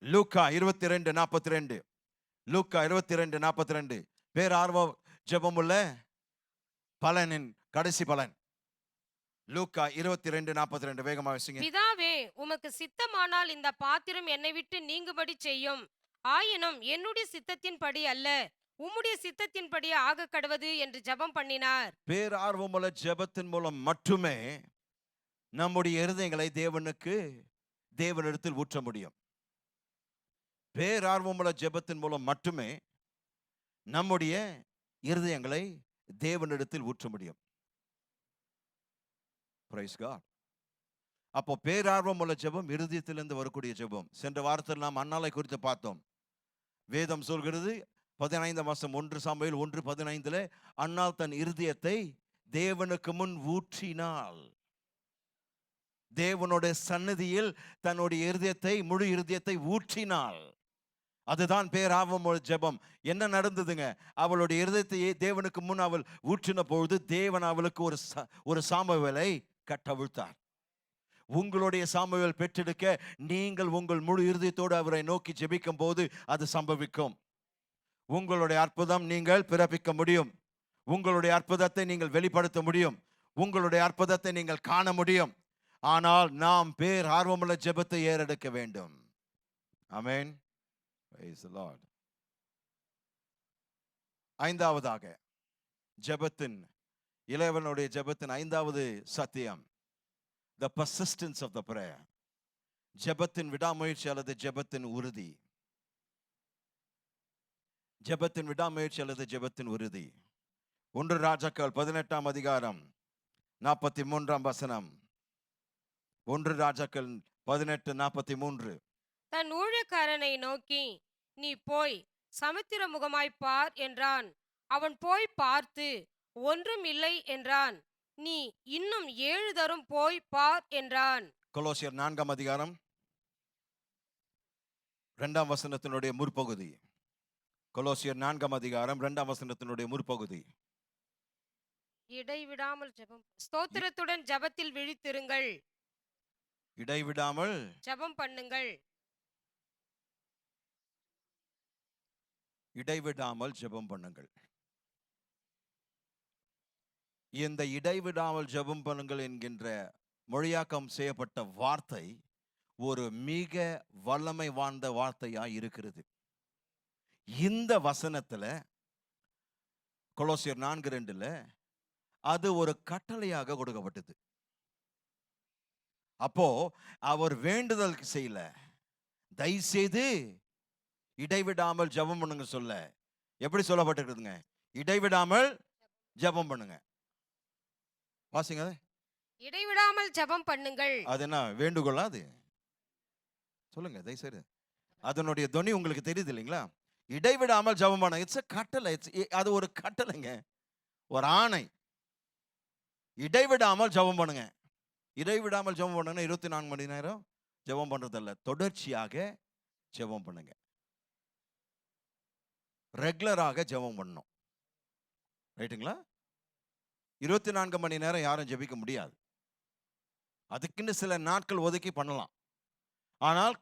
லூக்கா 22:42, லூக்கா 22:42, பேரார்வம் ஜெபம் உள்ள பலனின் கடைசி பலன். லூக்கா 22:42, வேகமாக வாசிங்க. பிதாவே, உமக்கு சித்தமானால் இந்த பாத்திரம் என்னை விட்டு நீங்கும்படி செய்யும். ஆயினும் என்னுடைய சித்தத்தின்படி அல்ல, உம்முடைய சித்தத்தின்படி ஆக கடவது என்று ஜெபம் பண்ணினார். பேரார்வமுள்ள ஜெபத்தின் மூலம் மட்டுமே நம்முடைய இருதயங்களை தேவனிடத்தில் ஊற்ற முடியும். பேரார்வமுள்ள ஜெபத்தின் மூலம் மட்டுமே நம்முடைய இருதயங்களை தேவனிடத்தில் ஊற்ற முடியும். Praise God. அப்போ பேரார்வம் உள்ள ஜெபம் இருதயத்திலிருந்து வரக்கூடிய ஜெபம். சென்ற வாரத்தில் நாம் அன்னாளை குறித்து பார்த்தோம். வேதம் சொல்கிறது 15ஆம் வசனம் 1 சாமுவேல் 1:15, அன்னாள் தன் இருதயத்தை தேவனுக்கு முன் ஊற்றினாள். தேவனுடைய சந்நிதியில் தன்னுடைய இருதயத்தை, முழு இருதயத்தை ஊற்றினாள். அதுதான் பேரார்வம் உள்ள ஜெபம். என்ன நடந்ததுங்க? அவளுடைய இருதயத்தை தேவனுக்கு முன் அவள் ஊற்றின பொழுது தேவன் அவளுக்கு ஒரு சாமுவேலை கட்டவிழ்த்தார். உங்களுடைய சாமுவேல் பெற்றெடுக்க நீங்கள் உங்கள் முழு இருதயத்தோடு அவரை நோக்கி ஜெபிக்கும் போது அது சம்பவிக்கும். உங்களுடைய அற்புதம் நீங்கள் பிறப்பிக்க முடியும். உங்களுடைய அற்புதத்தை நீங்கள் வெளிப்படுத்த முடியும். உங்களுடைய அற்புதத்தை நீங்கள் காண முடியும். ஆனால் நாம் பேர் ஆர்வமுள்ள ஜெபத்தை ஏறெடுக்க வேண்டும். ஆமென். Praise the Lord. ஐந்தாவதாக ஜெபத்தின் இளையவனுடைய ஜெபத்தின் ஐந்தாவது சத்தியம், the persistence of the prayer. ஜெபத்தின் விடாமுயற்சி அல்லது ஜெபத்தின் உறுதி. ஜெபத்தின் விடாமுயற்சி அல்லது ஜெபத்தின் உறுதி. 1 ராஜாக்கள் 18ஆம் அதிகாரம் 43ஆம் வசனம். 1 ராஜாக்கள் 18:43. தன் ஊழியக்காரனை நோக்கி, நீ போய் சமுத்திர முகமாய் பார் என்றான். அவன் போய் பார்த்து ஒன்றும் இல்லை என்றான். நீ இன்னும் 7 தரம் போய் பார் என்றான். கொலோசியர் 4ஆம் அதிகாரம் 2ஆம் வசனத்தினுடைய முற்பகுதி. கொலோசியர் 4ஆம் அதிகாரம் 2ஆம் வசனத்தினுடைய முற்பகுதி. இடைவிடாமல் ஜெபம், ஸ்தோத்திரத்துடன் ஜெபத்தில் விழித்திருங்கள், இடைவிடாமல் ஜெபம் பண்ணுங்கள். இடைவிடாமல் ஜெபம் பண்ணுங்கள். இந்த இடைவிடாமல் ஜெபம் பண்ணுங்கள் என்கின்ற மொழியாக்கம் செய்யப்பட்ட வார்த்தை ஒரு மிக வல்லமை வாய்ந்த வார்த்தையா இருக்கிறது. இந்த வசனத்துல கொலோசியர் 4:2 அது ஒரு கட்டளையாக கொடுக்கப்பட்டது. அப்போ அவர் வேண்டுதல் செய்யல, தயவு செய்து இடைவிடாமல் ஜெபம் பண்ணுங்க சொல்ல. எப்படி சொல்லப்பட்டிருக்குதுங்க? இடைவிடாமல் ஜெபம் பண்ணுங்க. வாசிங்க. இடைவிடாமல் ஜெபம் பண்ணுங்கள். அது என்ன வேண்டுகோளா? அது சொல்லுங்க தயவு செய்து. அதனுடைய துணி உங்களுக்கு தெரியுது இல்லைங்களா? இடைவிடாமல் ஜெபம் பண்ணுங்க. இட்ஸ் a கட்டளை. அது ஒரு கட்டளைங்க, ஒரு ஆணை. இடைவிடாமல் ஜெபம் பண்ணுங்க. இடைவிடாமல் ஜெபம் பண்ணுங்க. 24 மணி நேரம் ஜெபம் பண்றதல்ல, தொடர்ச்சியாக ஜெபம் பண்ணுங்க. ரெகுலராக ஜெபம் பண்ணணும். ரைட்டுங்களா? 24 மணி நேரம் யாரும் ஜெபிக்க முடியாது. அதுக்குன்னு சில நாட்கள் ஒதுக்கி பண்ணலாம். ஆனால்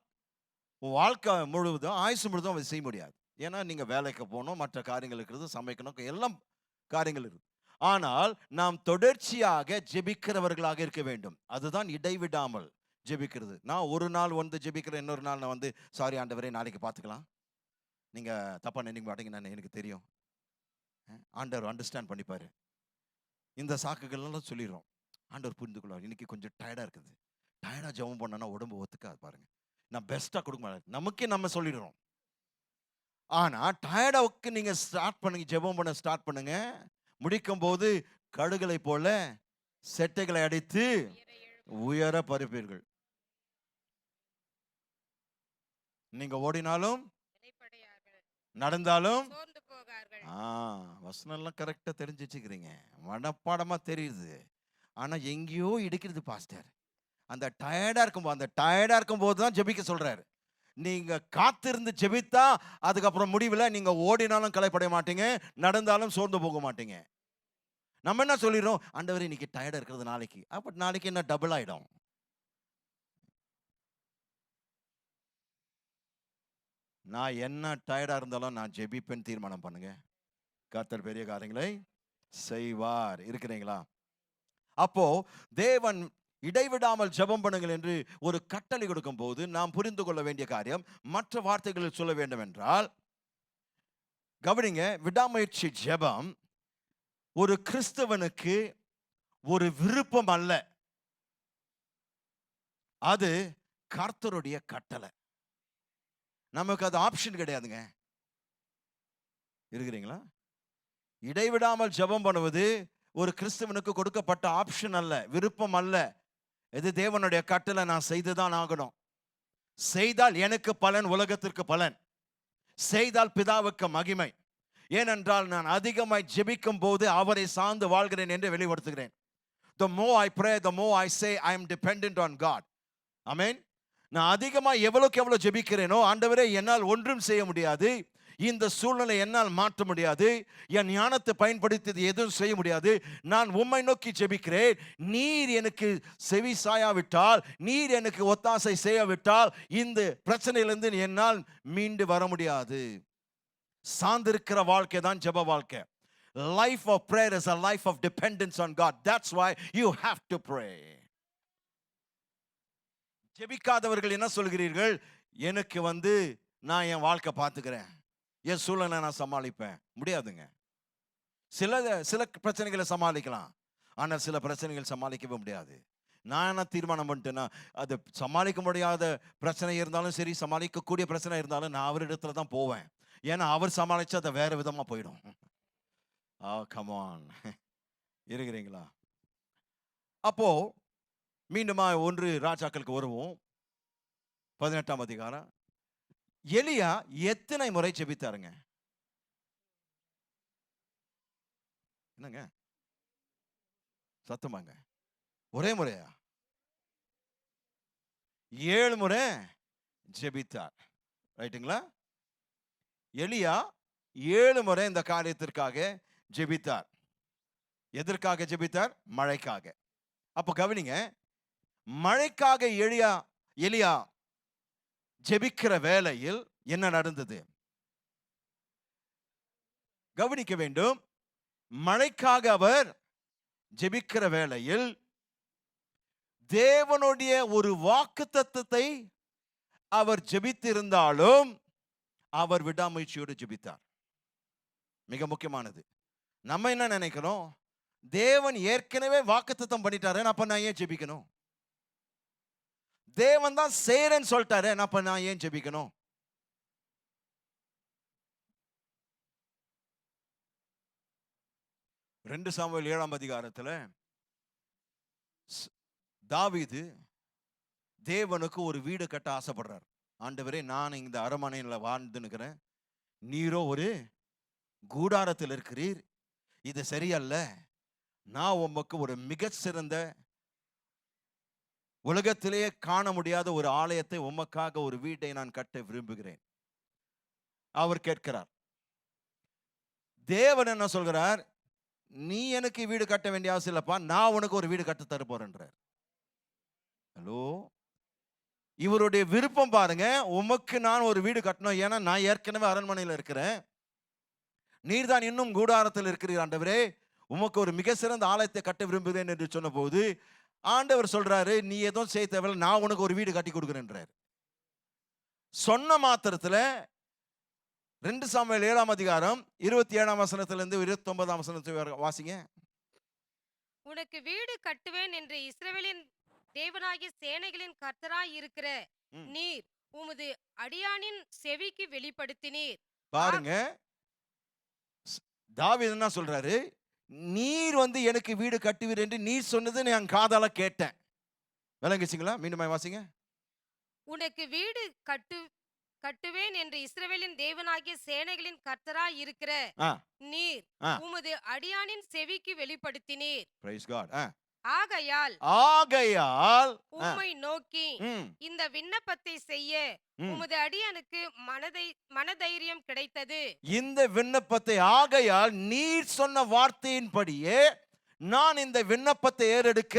வாழ்க்கை முழுவதும், ஆயுசு முழுவதும் அதை செய்ய முடியாது. ஏன்னா நீங்க வேலைக்கு போகணும், மற்ற காரியங்கள் இருக்கிறது, சமைக்கணும், எல்லாம் காரியங்கள் இருக்கு. ஆனால் நாம் தொடர்ச்சியாக ஜெபிக்கிறவர்களாக இருக்க வேண்டும். அதுதான் இடைவிடாமல் ஜெபிக்கிறது. நான் ஒரு நாள் வந்து ஜெபிக்கிறேன், இன்னொரு நாள் நான் வந்து சாரி ஆண்டவரே நாளைக்கு பார்த்துக்கலாம், நீங்க தப்பா நினைக்க மாட்டீங்க, நான் எனக்கு தெரியும், ஆண்டவர் அண்டர்ஸ்டாண்ட் பண்ணிப்பாரு. இந்த சாக்குகள்லாம் சொல்லிடுறோம். ஆண்டவர் புரிந்து கொள்வார். இன்னைக்கு கொஞ்சம் டயர்டா இருக்குது, டயர்டா ஜெபம் பண்ணனா உடம்பு ஒத்துக்காது பாருங்க, நான் பெஸ்டா கொடுக்க மாட்டேன், நமக்கே நம்ம சொல்லிடுறோம். ஆனா டயர்டாவுக்கு நீங்க ஸ்டார்ட் பண்ணுங்க, ஜெபம் பண்ண ஸ்டார்ட் பண்ணுங்க. முடிக்கும் போது கழுகளை போல செட்டைகளை அடித்து உயர பறிப்பீர்கள். நீங்க ஓடினாலும் நடந்தாலும் வசனம் எல்லாம் கரெக்டா தெரிஞ்சு வச்சுக்கிறீங்க, மனப்பாடமா தெரியுது. ஆனா எங்கேயோ இடிக்கிறது பாஸ்டர். அந்த டயர்டா இருக்கும்போது, அந்த டயர்டா இருக்கும் போது தான் ஜெபிக்க சொல்றாரு. நீங்க காத்திருந்து ஜெபித்தா அதுக்கப்புறம் முடிவில் நீங்க ஓடினாலும் களைப்படைய மாட்டீங்க, நடந்தாலும் சோர்ந்து போக மாட்டீங்க. நம்ம என்ன சொல்லிடுறோம், ஆண்டவரே இன்னைக்கு டயர்டா இருக்கிறது நாளைக்கு, அப்ப நாளைக்கு என்ன டபுள் ஆயிடும். நான் என்ன டயர்டா இருந்தாலும் நான் ஜெபிப்பேன் தீர்மானம் பண்ணுங்க. கர்த்தர் பெரிய காரியங்களை செய்வார். இருக்கிறீங்களா? அப்போ தேவன் இடைவிடாமல் ஜெபம் பண்ணுங்கள் என்று ஒரு கட்டளை கொடுக்கும் போது நாம் புரிந்து கொள்ள வேண்டிய காரியம், மற்ற வார்த்தைகளில் சொல்ல வேண்டும் என்றால், கவனிங்க, விடாமுயற்சி ஜெபம் ஒரு கிறிஸ்தவனுக்கு ஒரு விருப்பம் அல்ல, அது கர்த்தருடைய கட்டளை. நமக்கு அது ஆப்ஷன் கிடையாதுங்க. இருக்கிறீங்களா? இடைவிடாமல் ஜெபம் பண்ணுவது ஒரு கிறிஸ்தவனுக்கு கொடுக்கப்பட்ட ஆப்ஷன் அல்ல, விருப்பம் அல்ல. இது தேவனுடைய கட்டளை, நான் செய்துதான் ஆகணும். செய்தால் எனக்கு பலன், உலகத்திற்கு பலன். செய்தால் பிதாவுக்கு மகிமை. ஏனென்றால் நான் அதிகமாய் ஜெபிக்கும் போது அவரை சார்ந்து வாழ்கிறேன் என்று வெளிப்படுத்துகிறேன். The more I pray, the more I say I am dependent on God. Amen. நான் அதிகமாக எவ்வளவுக்கு எவ்வளவு ஜெபிக்கிறேனோ, ஆண்டவரே என்னால் ஒன்றும் செய்ய முடியாது, இந்த சூழ்நிலை என்னால் மாற்ற முடியாது, என் ஞானத்தை பயன்படுத்தி எதுவும் செய்ய முடியாது, நான் உம்மை நோக்கி ஜெபிக்கிறேன். நீர் எனக்கு செவி சாயாவிட்டால், நீர் எனக்கு ஒத்தாசை செய்யாவிட்டால் இந்த பிரச்சனையிலிருந்து என்னால் மீண்டு வர முடியாது. சார்ந்திருக்கிற வாழ்க்கை தான் ஜெப வாழ்க்கை. Life of prayer is a life of dependence on God. That's why you have to pray. ஜெபிக்காதவர்கள் என்ன சொல்கிறீர்கள்? எனக்கு நான் என் வாழ்க்கை பார்த்துக்கிறேன், என் சூழ்நிலை நான் சமாளிப்பேன். முடியாதுங்க. சில பிரச்சனைகளை சமாளிக்கலாம், ஆனால் சில பிரச்சனைகள் சமாளிக்கவே முடியாது. நான் என்ன தீர்மானம் பண்ணிட்டேன்னா, அது சமாளிக்க முடியாத பிரச்சனை இருந்தாலும் சரி, சமாளிக்கக்கூடிய பிரச்சனை இருந்தாலும் நான் அவரிடத்துல தான் போவேன். ஏன்னா அவர் சமாளிச்சா அதை வேற விதமா போயிடும். கமான், இருக்கிறீங்களா? அப்போ மீண்டுமா 1 ராஜாக்களுக்கு வருவோம், 18ஆம் அதிகாரம். எலியா எத்தனை முறை ஜெபித்தாருங்க? என்னங்க சத்தமாங்க? ஒரே முறையா? 7 முறை ஜெபித்தார். ரைட்டுங்களா? எலியா 7 முறை இந்த காரியத்திற்காக ஜெபித்தார். எதற்காக ஜெபித்தார்? மழைக்காக. அப்ப கவனிங்க, மழைக்காக எலியா ஜெபிக்கிற வேளையில் என்ன நடந்தது? கவனிக்க வேண்டும். மழைக்காக அவர் ஜெபிக்கிற வேளையில் தேவனுடைய ஒரு வாக்குத்தத்தத்தை அவர் ஜெபித்திருந்தாலும் அவர் விடாமுயற்சியோடு ஜெபித்தார். மிக முக்கியமானது. நம்ம என்ன நினைக்கிறோம்? தேவன் ஏற்கனவே வாக்குத்தத்தம் பண்ணிட்டாரு, அப்ப நான் ஏன் ஜெபிக்கணும்? தேவன் தான் செய்றேன்னு சொல்லிட்டாரு, அப்ப நான் ஏன் ஜெபிக்கணும்? ரெண்டு சாமுவேல் 7ஆம் அதிகாரத்துல தாவீது தேவனுக்கு ஒரு வீடு கட்ட ஆசைப்படுறார். ஆண்டவரே, நான் இந்த அரண்மனையில் வாழ்ந்துனுக்கிறேன், நீரோ ஒரு கூடாரத்தில் இருக்கிறீர், இது சரியல்ல. நான் உமக்கு ஒரு மிக சிறந்த, உலகத்திலேயே காண முடியாத ஒரு ஆலயத்தை, உமக்காக ஒரு வீட்டை நான் கட்ட விரும்புகிறேன். அவர் கேட்கிறார். தேவன் என்ன சொல்கிறார்? நீ எனக்கு வீடு கட்ட வேண்டிய அவசியம் இல்லப்பா, நான் உனக்கு ஒரு வீடு கட்ட தர போறேன்றார். ஹலோ, இவருடைய விருப்பம் பாருங்க. உமக்கு நான் ஒரு வீடு கட்டணும், ஏன்னா நான் ஏற்கனவே அரண்மனையில் இருக்கிறேன், நீர் தான் இன்னும் கூடாரத்தில் இருக்கிறீர் ஆண்டவரே, உமக்கு ஒரு மிக சிறந்த ஆலயத்தை கட்ட விரும்புகிறேன் என்று சொன்ன போது ஆண்டவர் சொல்றாரு, நீ எதுவும் செய்ய தேவையில்லை, நான் உனக்கு ஒரு வீடு கட்டி கொடுக்குறேன்றார். சொன்ன மாத்திரத்துல 2 சாமுவேல் 7ஆம் அதிகாரம் 27ஆம் வசனத்திலிருந்து 29ஆம் வசனத்தை வாசிங்க. உனக்கு வீடு கட்டுவேன் என்று இஸ்ரவேலின் தேவனாகிய சேனைகளின் கர்த்தராய் இருக்கிற நீர் உமது அடியானின் செவிக்கு வெளிப்படுத்தினீர். பாருங்க, தாவீது என்ன சொல்றாரு? நீர் எனக்கு வீடு கட்டுவீர் என்று நீர் சொன்னது நான் காதால கேட்டேன். விளங்குச்சுங்களா? மீண்டும் வாசிங்க. உனக்கு வீடு கட்டுவேன் என்று இஸ்ரவேலின் தேவனாகிய சேனைகளின் கர்த்தராய் இருக்கிற நீர் உமது அடியானின் செவிக்கு வெளிப்படுத்தினீர். Praise God. ஆகையால் உம்மை நோக்கி இந்த விண்ணப்பத்தை செய்ய உமது அடியானுக்கு மனதைரியம் கிடைத்தது. இந்த விண்ணப்பத்தை, ஆகையால் நீர் சொன்ன வார்த்தையின்படியே நான் இந்த விண்ணப்பத்தை ஏறெடுக்க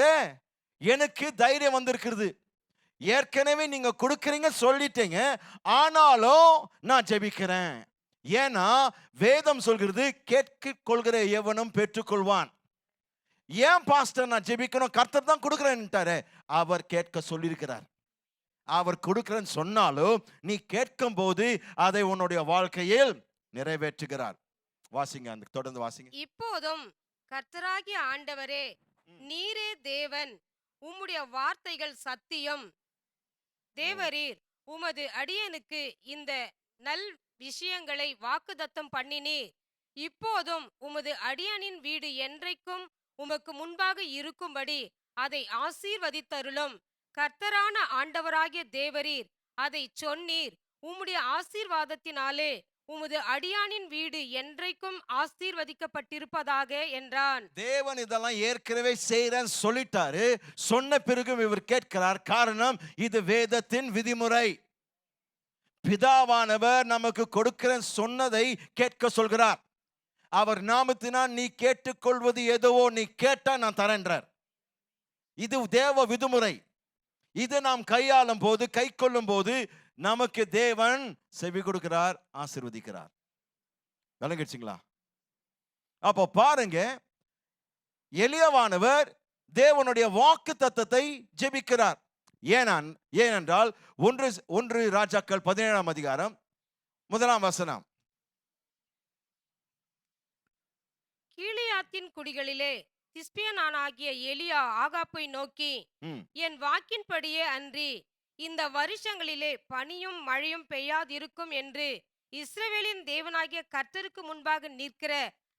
எனக்கு தைரியம் வந்திருக்கிறது. ஏற்கனவே நீங்க கொடுக்கறீங்க சொல்லிட்டீங்க, ஆனாலும் நான் ஜெபிக்கிறேன். ஏன்னா வேதம் சொல்கிறது, கேட்க கொள்கிற எவனும் பெற்றுக்கொள்வான். ஏன் பாஸ்டர் நான் ஜெபிக்கணும்? கர்த்தர் தான் கொடுக்கிறேன்ட்டாரு. அவர் கேட்க சொல்லியிருக்கிறார். அவர் கொடுக்கிறேன்னு சொன்னாலும் நீ கேட்கும் போது அதை உன்னுடைய வாழ்க்கையில் நிறைவேற்றுகிறார். வாசிங்க, அந்த தொடர்ந்து வாசிங்க. இப்போதும் கர்த்தராகிய ஆண்டவரே, நீரே தேவன், உம்முடைய வார்த்தைகள் சத்தியம். தேவரீர் உமது அடியனுக்கு இந்த நல் விஷயங்களை வாக்குத்தத்தம் பண்ணினீர். இப்போதும் உமது அடியனின் வீடு என்றைக்கும் உமக்கு முன்பாக இருக்கும்படி அதை ஆசீர்வதித்தருளும். கர்த்தரான ஆண்டவராகிய தேவரீர் அதை சொன்னீர். உம்முடைய ஆசீர்வாதத்தினாலே உமது அடியானின் வீடு என்றைக்கும் ஆசீர்வதிக்கப்பட்டிருப்பதாக என்றான். தேவன் இதெல்லாம் ஏற்கனவே செய்றேன்னு சொல்லிட்டாரு. சொன்ன பிறகும் இவர் கேட்கிறார். காரணம், இது வேதத்தின் விதிமுறை. பிதாவானவர் நமக்கு கொடுக்கிறேன் சொன்னதை கேட்க சொல்கிறார். அவர் நாமத்தினால் நீ கேட்டுக்கொள்வது எதுவோ நீ கேட்டா நான் தரேன்றார். இது தேவ விதிமுறை. இது நாம் கையாளும் போது, கை கொள்ளும் போது நமக்கு தேவன் செவி கொடுக்கிறார், ஆசீர்வதிக்கிறார். விளங்கிடுச்சுங்களா? அப்போ பாருங்க, எலியாவானவர் தேவனுடைய வாக்கு தத்தத்தை ஜெபிக்கிறார். ஏனென்றால் ஒன்று ராஜாக்கள் 17ஆம் அதிகாரம் 1ஆம் வசனம். கீலேயாத்தின் குடிகளிலே திஸ்பியனாகிய எலியா ஆகாப்பை நோக்கி, என் வாக்கின்படியே அன்றி இந்த வருஷங்களிலே பனியும் மழையும் பெய்யாதிருக்கும் என்று இஸ்ரவேலின் தேவனாகிய கர்த்தருக்கு முன்பாக நிற்கிற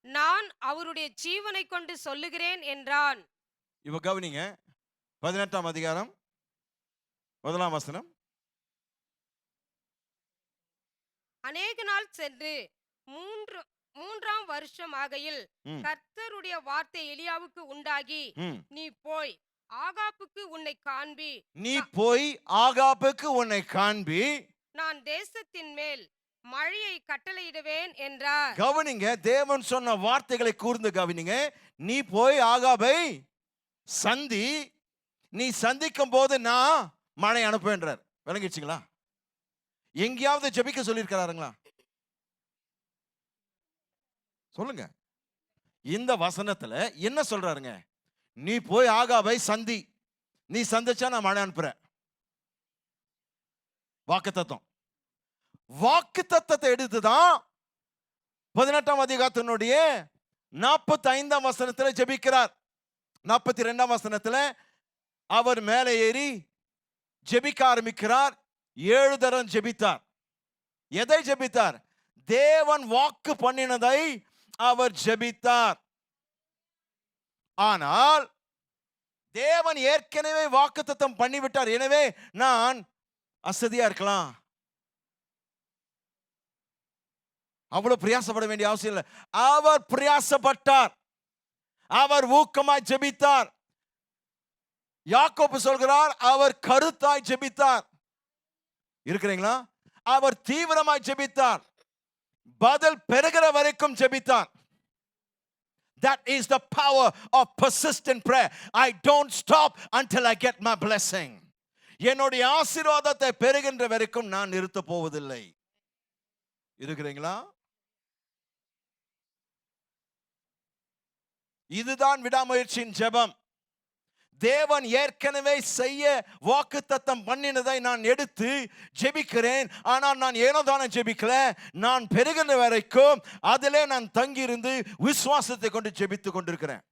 நான் அவருடைய ஜீவனை கொண்டு சொல்லுகிறேன் என்றான். இப்ப கவனிங்க, 18ஆம் அதிகாரம் 1ஆம் வசனம். அநேக நாள் சென்று மூன்றாம் வருஷம் ஆகையில் கர்த்தருடைய வார்த்தை எலியாவுக்கு உண்டாகி, நீ போய் ஆகாப்புக்கு உன்னை காண்பி, நான் தேசத்தின் மேல் மழையை கட்டளையிடுவேன் என்றார். கவனிங்க, தேவன் சொன்ன வார்த்தைகளை கூர்ந்து கவனிங்க. நீ போய் ஆகாபை சந்தி, நீ சந்திக்கும் போது நான் மழை அனுப்புவேன்றார். விளங்கிடுச்சுங்களா? எங்கேயாவது ஜெபிக்க சொல்லியிருக்கிறாருங்களா? சொல்லுங்க. இந்த வசனத்துல என்ன சொல்றாருங்க? நீ போய் ஆகாபை சந்தி, நீ சந்திச்சா நான் மழை அனுப்புறேன். வாக்குத்தத்தத்தை எடுத்துதான் 18ஆம் அதிகாரத்தினுடைய 45ஆம் வசனத்துல ஜெபிக்கிறார். 42ஆம் வசனத்துல அவர் மேலே ஏறி ஜெபிக்க ஆரம்பிக்கிறார். 7 தரம் ஜெபித்தார். எதை ஜெபித்தார்? தேவன் வாக்கு பண்ணினதை அவர் ஜெபித்தார். ஆனால் தேவன் ஏற்கனவே வாக்குத்தத்தம் பண்ணிவிட்டார். எனவே நான் அசதியா இருக்கலாம், அவ்வளவு பிரயாசப்பட வேண்டிய அவசியம் இல்லை. அவர் பிரயாசப்பட்டார், அவர் ஊக்கமாய் ஜெபித்தார். யாக்கோபு சொல்கிறார், அவர் கருத்தாய் ஜெபித்தார். இருக்கிறீங்களா? அவர் தீவிரமாய் ஜெபித்தார், பதில் பெறுகிற வரைக்கும் ஜெபித்தார். That is the power of persistent prayer. I don't stop until I get my blessing. என்னுடைய ஆசீர்வாதத்தை பெறுகின்ற வரைக்கும் நான் நிறுத்த போவதில்லை. இருக்கிறீங்களா? இதுதான் விடாமுயற்சியின் ஜெபம். தேவன் ஏற்கனவே செய்ய வாக்குத்தத்தம் பண்ணினதை நான் எடுத்து ஜெபிக்கிறேன். ஆனால் நான் ஏனோ தானே ஜெபிக்கல, நான் பெறுகின்ற வரைக்கும் அதிலே நான் தங்கியிருந்து விசுவாசத்தை கொண்டு ஜெபித்து கொண்டிருக்கிறேன்.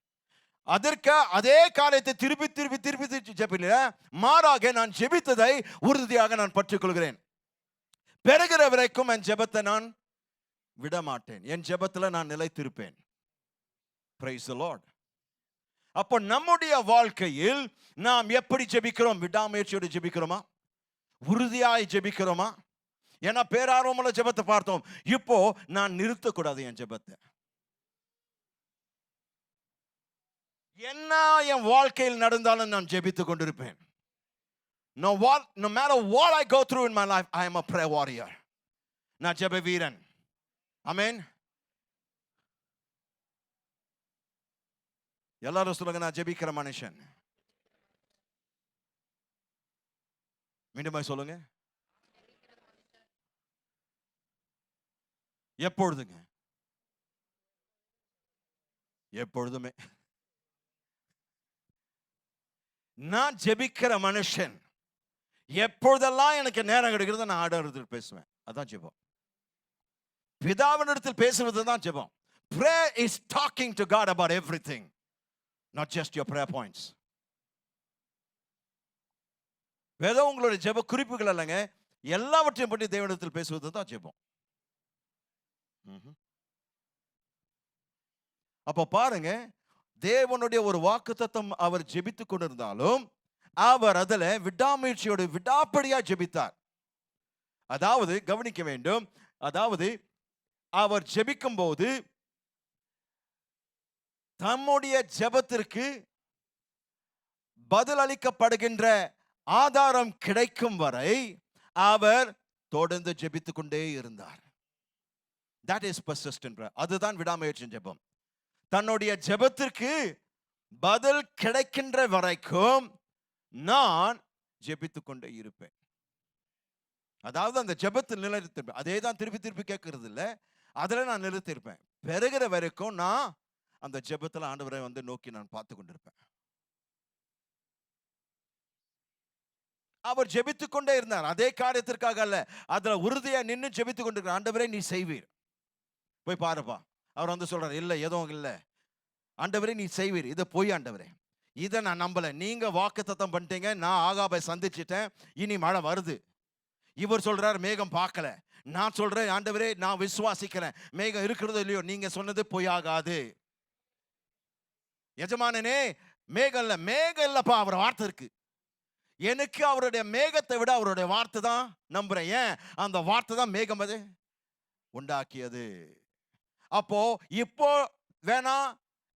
அதற்கு அதே காரியத்தை திருப்பி திருப்பி திருப்பி ஜெபிக்கல, மாறாக நான் ஜெபித்ததை உறுதியாக நான் பற்றிக்கொள்கிறேன். பெறுகிற வரைக்கும் என் ஜெபத்தை நான் விட மாட்டேன். என் ஜெபத்தில் நான் நிலைத்திருப்பேன். Praise the Lord. அப்போ நம்முடைய வாழ்க்கையில் நாம் எப்படி ஜெபிக்கிறோம்? விடாமுயற்சியோடு ஜெபிக்கிறோமா? உறுதியாய் ஜெபிக்கிறோமா? ஏன்னா பேரார்வமுள்ள ஜெபத்தை பார்த்தோம். இப்போ நான் நிறுத்தக்கூடாது என் ஜெபத்தை. என்ன என் வாழ்க்கையில் நடந்தாலும் நான் ஜெபித்துக் கொண்டிருப்பேன். No matter what I go through in my life, I am a prayer warrior. நான் ஜெப வீரன். ஆமென். எல்லாரும் சொல்லுங்க, நான் ஜெபிக்கிற மனுஷன். மீண்டும் சொல்லுங்க. எப்பொழுதுங்க? எப்பொழுதுமே. நான் ஜெபிக்கிற மனுஷன். எப்பொழுதெல்லாம் எனக்கு நேரம் கிடைக்கிறது நான் ஆண்டவரிடத்தில் பேசுவேன். அதான் ஜெபம். பிதாவினிடத்தில் பேசுவது தான் ஜெபம். Prayer is talking to God about everything, not just your prayer points. வேதம் உங்களுடைய ஜெப குறிப்புகள் அல்லங்க, எல்லாவற்றையும் பற்றி தேவனிடத்தில் பேசுவது தான் ஜெபம். அப்ப பாருங்க, தேவனுடைய ஒரு வாக்குத்தத்தம் அவர் ஜெபித்துக் கொண்டிருந்தாலும் அவர் அதில் விடாமுயற்சியோடு விடாப்படியா ஜெபித்தார். அதாவது கவனிக்க வேண்டும், அதாவது அவர் ஜெபிக்கும் போது தம்முடைய ஜெபத்திற்கு பதில் அளிக்கப்படுகின்ற ஆதாரம் கிடைக்கும் வரை அவர் தொடர்ந்து ஜெபித்துக் கொண்டே இருந்தார். That is persistent prayer. அதுதான் விடாமுயற்சியின் ஜெபம். தன்னுடைய ஜெபத்திற்கு பதில் கிடைக்கின்ற வரைக்கும் நான் ஜெபித்துக் கொண்டே இருப்பேன். அதாவது அந்த ஜெபத்தில் நிலைத்திருப்பேன். அதே தான் திருப்பி திருப்பி கேட்கறது இல்லை, அதில் நான் நிலைத்திருப்பேன். பெறுகிற வரைக்கும் நான் அந்த ஜெபத்தில் ஆண்டவரை நோக்கி நான் பார்த்து கொண்டிருப்பேன். அவர் ஜெபித்துக் கொண்டே இருந்தார். அதே காரியத்திற்காக அல்ல, அதுல உறுதியா நின்னு ஜெபித்துக் கொண்டிருக்கிறார். ஆண்டவரே நீ செய்வீர், போய் பாருப்பா. அவர் வந்து சொல்றாரு, இல்ல எதுவும் இல்ல ஆண்டவரே நீ செய்வீர், இதை போய் ஆண்டவரே, இதை நான் நம்பல. நீங்க வாக்குத்தத்தம் பண்ணிட்டீங்க, நான் ஆகாபை சந்திச்சிட்டேன், இனி மழை வருது. இவர் சொல்றார் மேகம் பார்க்கல. நான் சொல்றேன் ஆண்டவரே நான் விசுவாசிக்கிறேன், மேகம் இருக்கிறதோ இல்லையோ, நீங்க சொன்னது பொய்யாகாது. எஜமானனே மேகம் இல்ல, மேகம் இல்லப்பா, அவர் வார்த்தை இருக்கு. எனக்கு அவருடைய மேகத்தை விட அவருடைய வார்த்தை தான் நம்புறேன். ஏன்? அந்த வார்த்தை தான் மேகம் அது உண்டாக்கியது. அப்போ இப்போ வேணா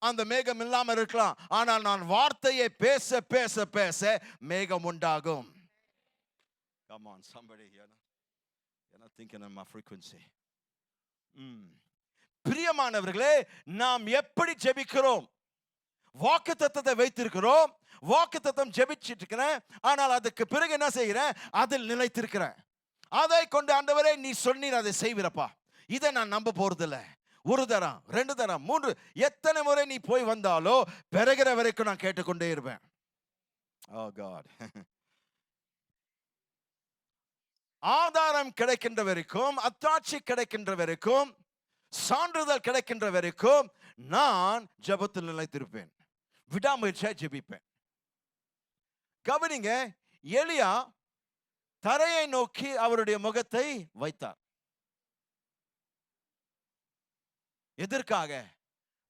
அந்த மேகம் இல்லாம இருக்கலாம், ஆனால் நான் வார்த்தையை பேச பேச பேச மேகம் உண்டாகும். Come on somebody, you're not thinking in my frequency. பிரியமானவர்களே, நாம் எப்படி ஜெபிக்கிறோம்? வாக்குத்தத்தத்தை வைத்திருக்கிறோம், வாக்குத்தத்தம் ஜெபிச்சிட்டு இருக்கிறேன், ஆனால் அதுக்கு பிறகு என்ன செய்கிறேன்? அதில் நிலைத்திருக்கிறேன். அதை கொண்டு ஆண்டவரே நீ சொன்னீர், அதை செய்விரப்பா, இதை நான் நம்ப போறதில்ல. ஒரு தரம், ரெண்டு தரம், மூன்று, எத்தனை முறை நீ போய் வந்தாலோ பெறுகிற வரைக்கும் நான் கேட்டுக்கொண்டே இருப்பேன். Oh God. ஆதாரம் கிடைக்கின்ற வரைக்கும், அத்தாட்சி கிடைக்கின்ற வரைக்கும், சான்றிதழ் கிடைக்கின்ற வரைக்கும் நான் ஜெபத்தில் நிலைத்திருப்பேன், விடாமுயற்சியா ஜெபிப்பேன். கவனிங்க, எலியா தரையை நோக்கி அவருடைய முகத்தை வைத்தார். எதற்காக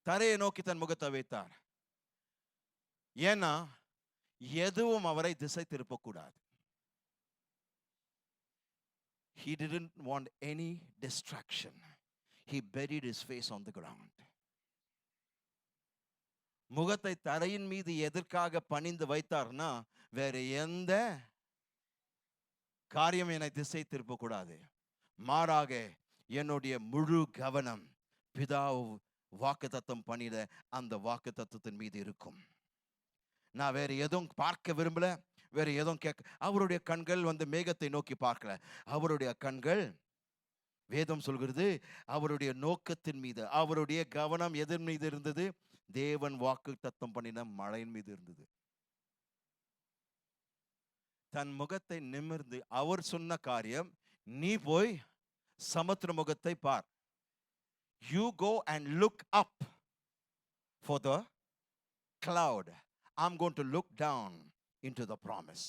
தரையை நோக்கி தன் முகத்தை வைத்தார்? ஏன்னா எதுவும் அவரை திசை திருப்பக்கூடாது. He didn't want any distraction. He buried his face on the ground. முகத்தை தரையின் மீது எதற்காக பணிந்து வைத்தார்னா, வேற எந்த காரியம் என்னை திசை திருப்பக்கூடாது, மாறாக என்னுடைய முழு கவனம் பிதாவு வாக்குத்தத்தம் பண்ணிட அந்த வாக்குத்தத்தத்தின் மீது இருக்கும். நான் வேற எதுவும் பார்க்க விரும்பல, வேற எதுவும் கேட்க. அவருடைய கண்கள் வந்து மேகத்தை நோக்கி பார்க்கல, அவருடைய கண்கள், வேதம் சொல்கிறது, அவருடைய நோக்கத்தின் மீது, அவருடைய கவனம் எதன் மீது இருந்தது? தேவன் வாக்குத்தத்தம் பண்ணின மழையின் மீது இருந்தது. தன் முகத்தை நிமிர்ந்து அவர் சொன்ன காரியம், நீ போய் சமுத்திர முகத்தை பார். You go and look up for the cloud. I'm going to look down into the promise.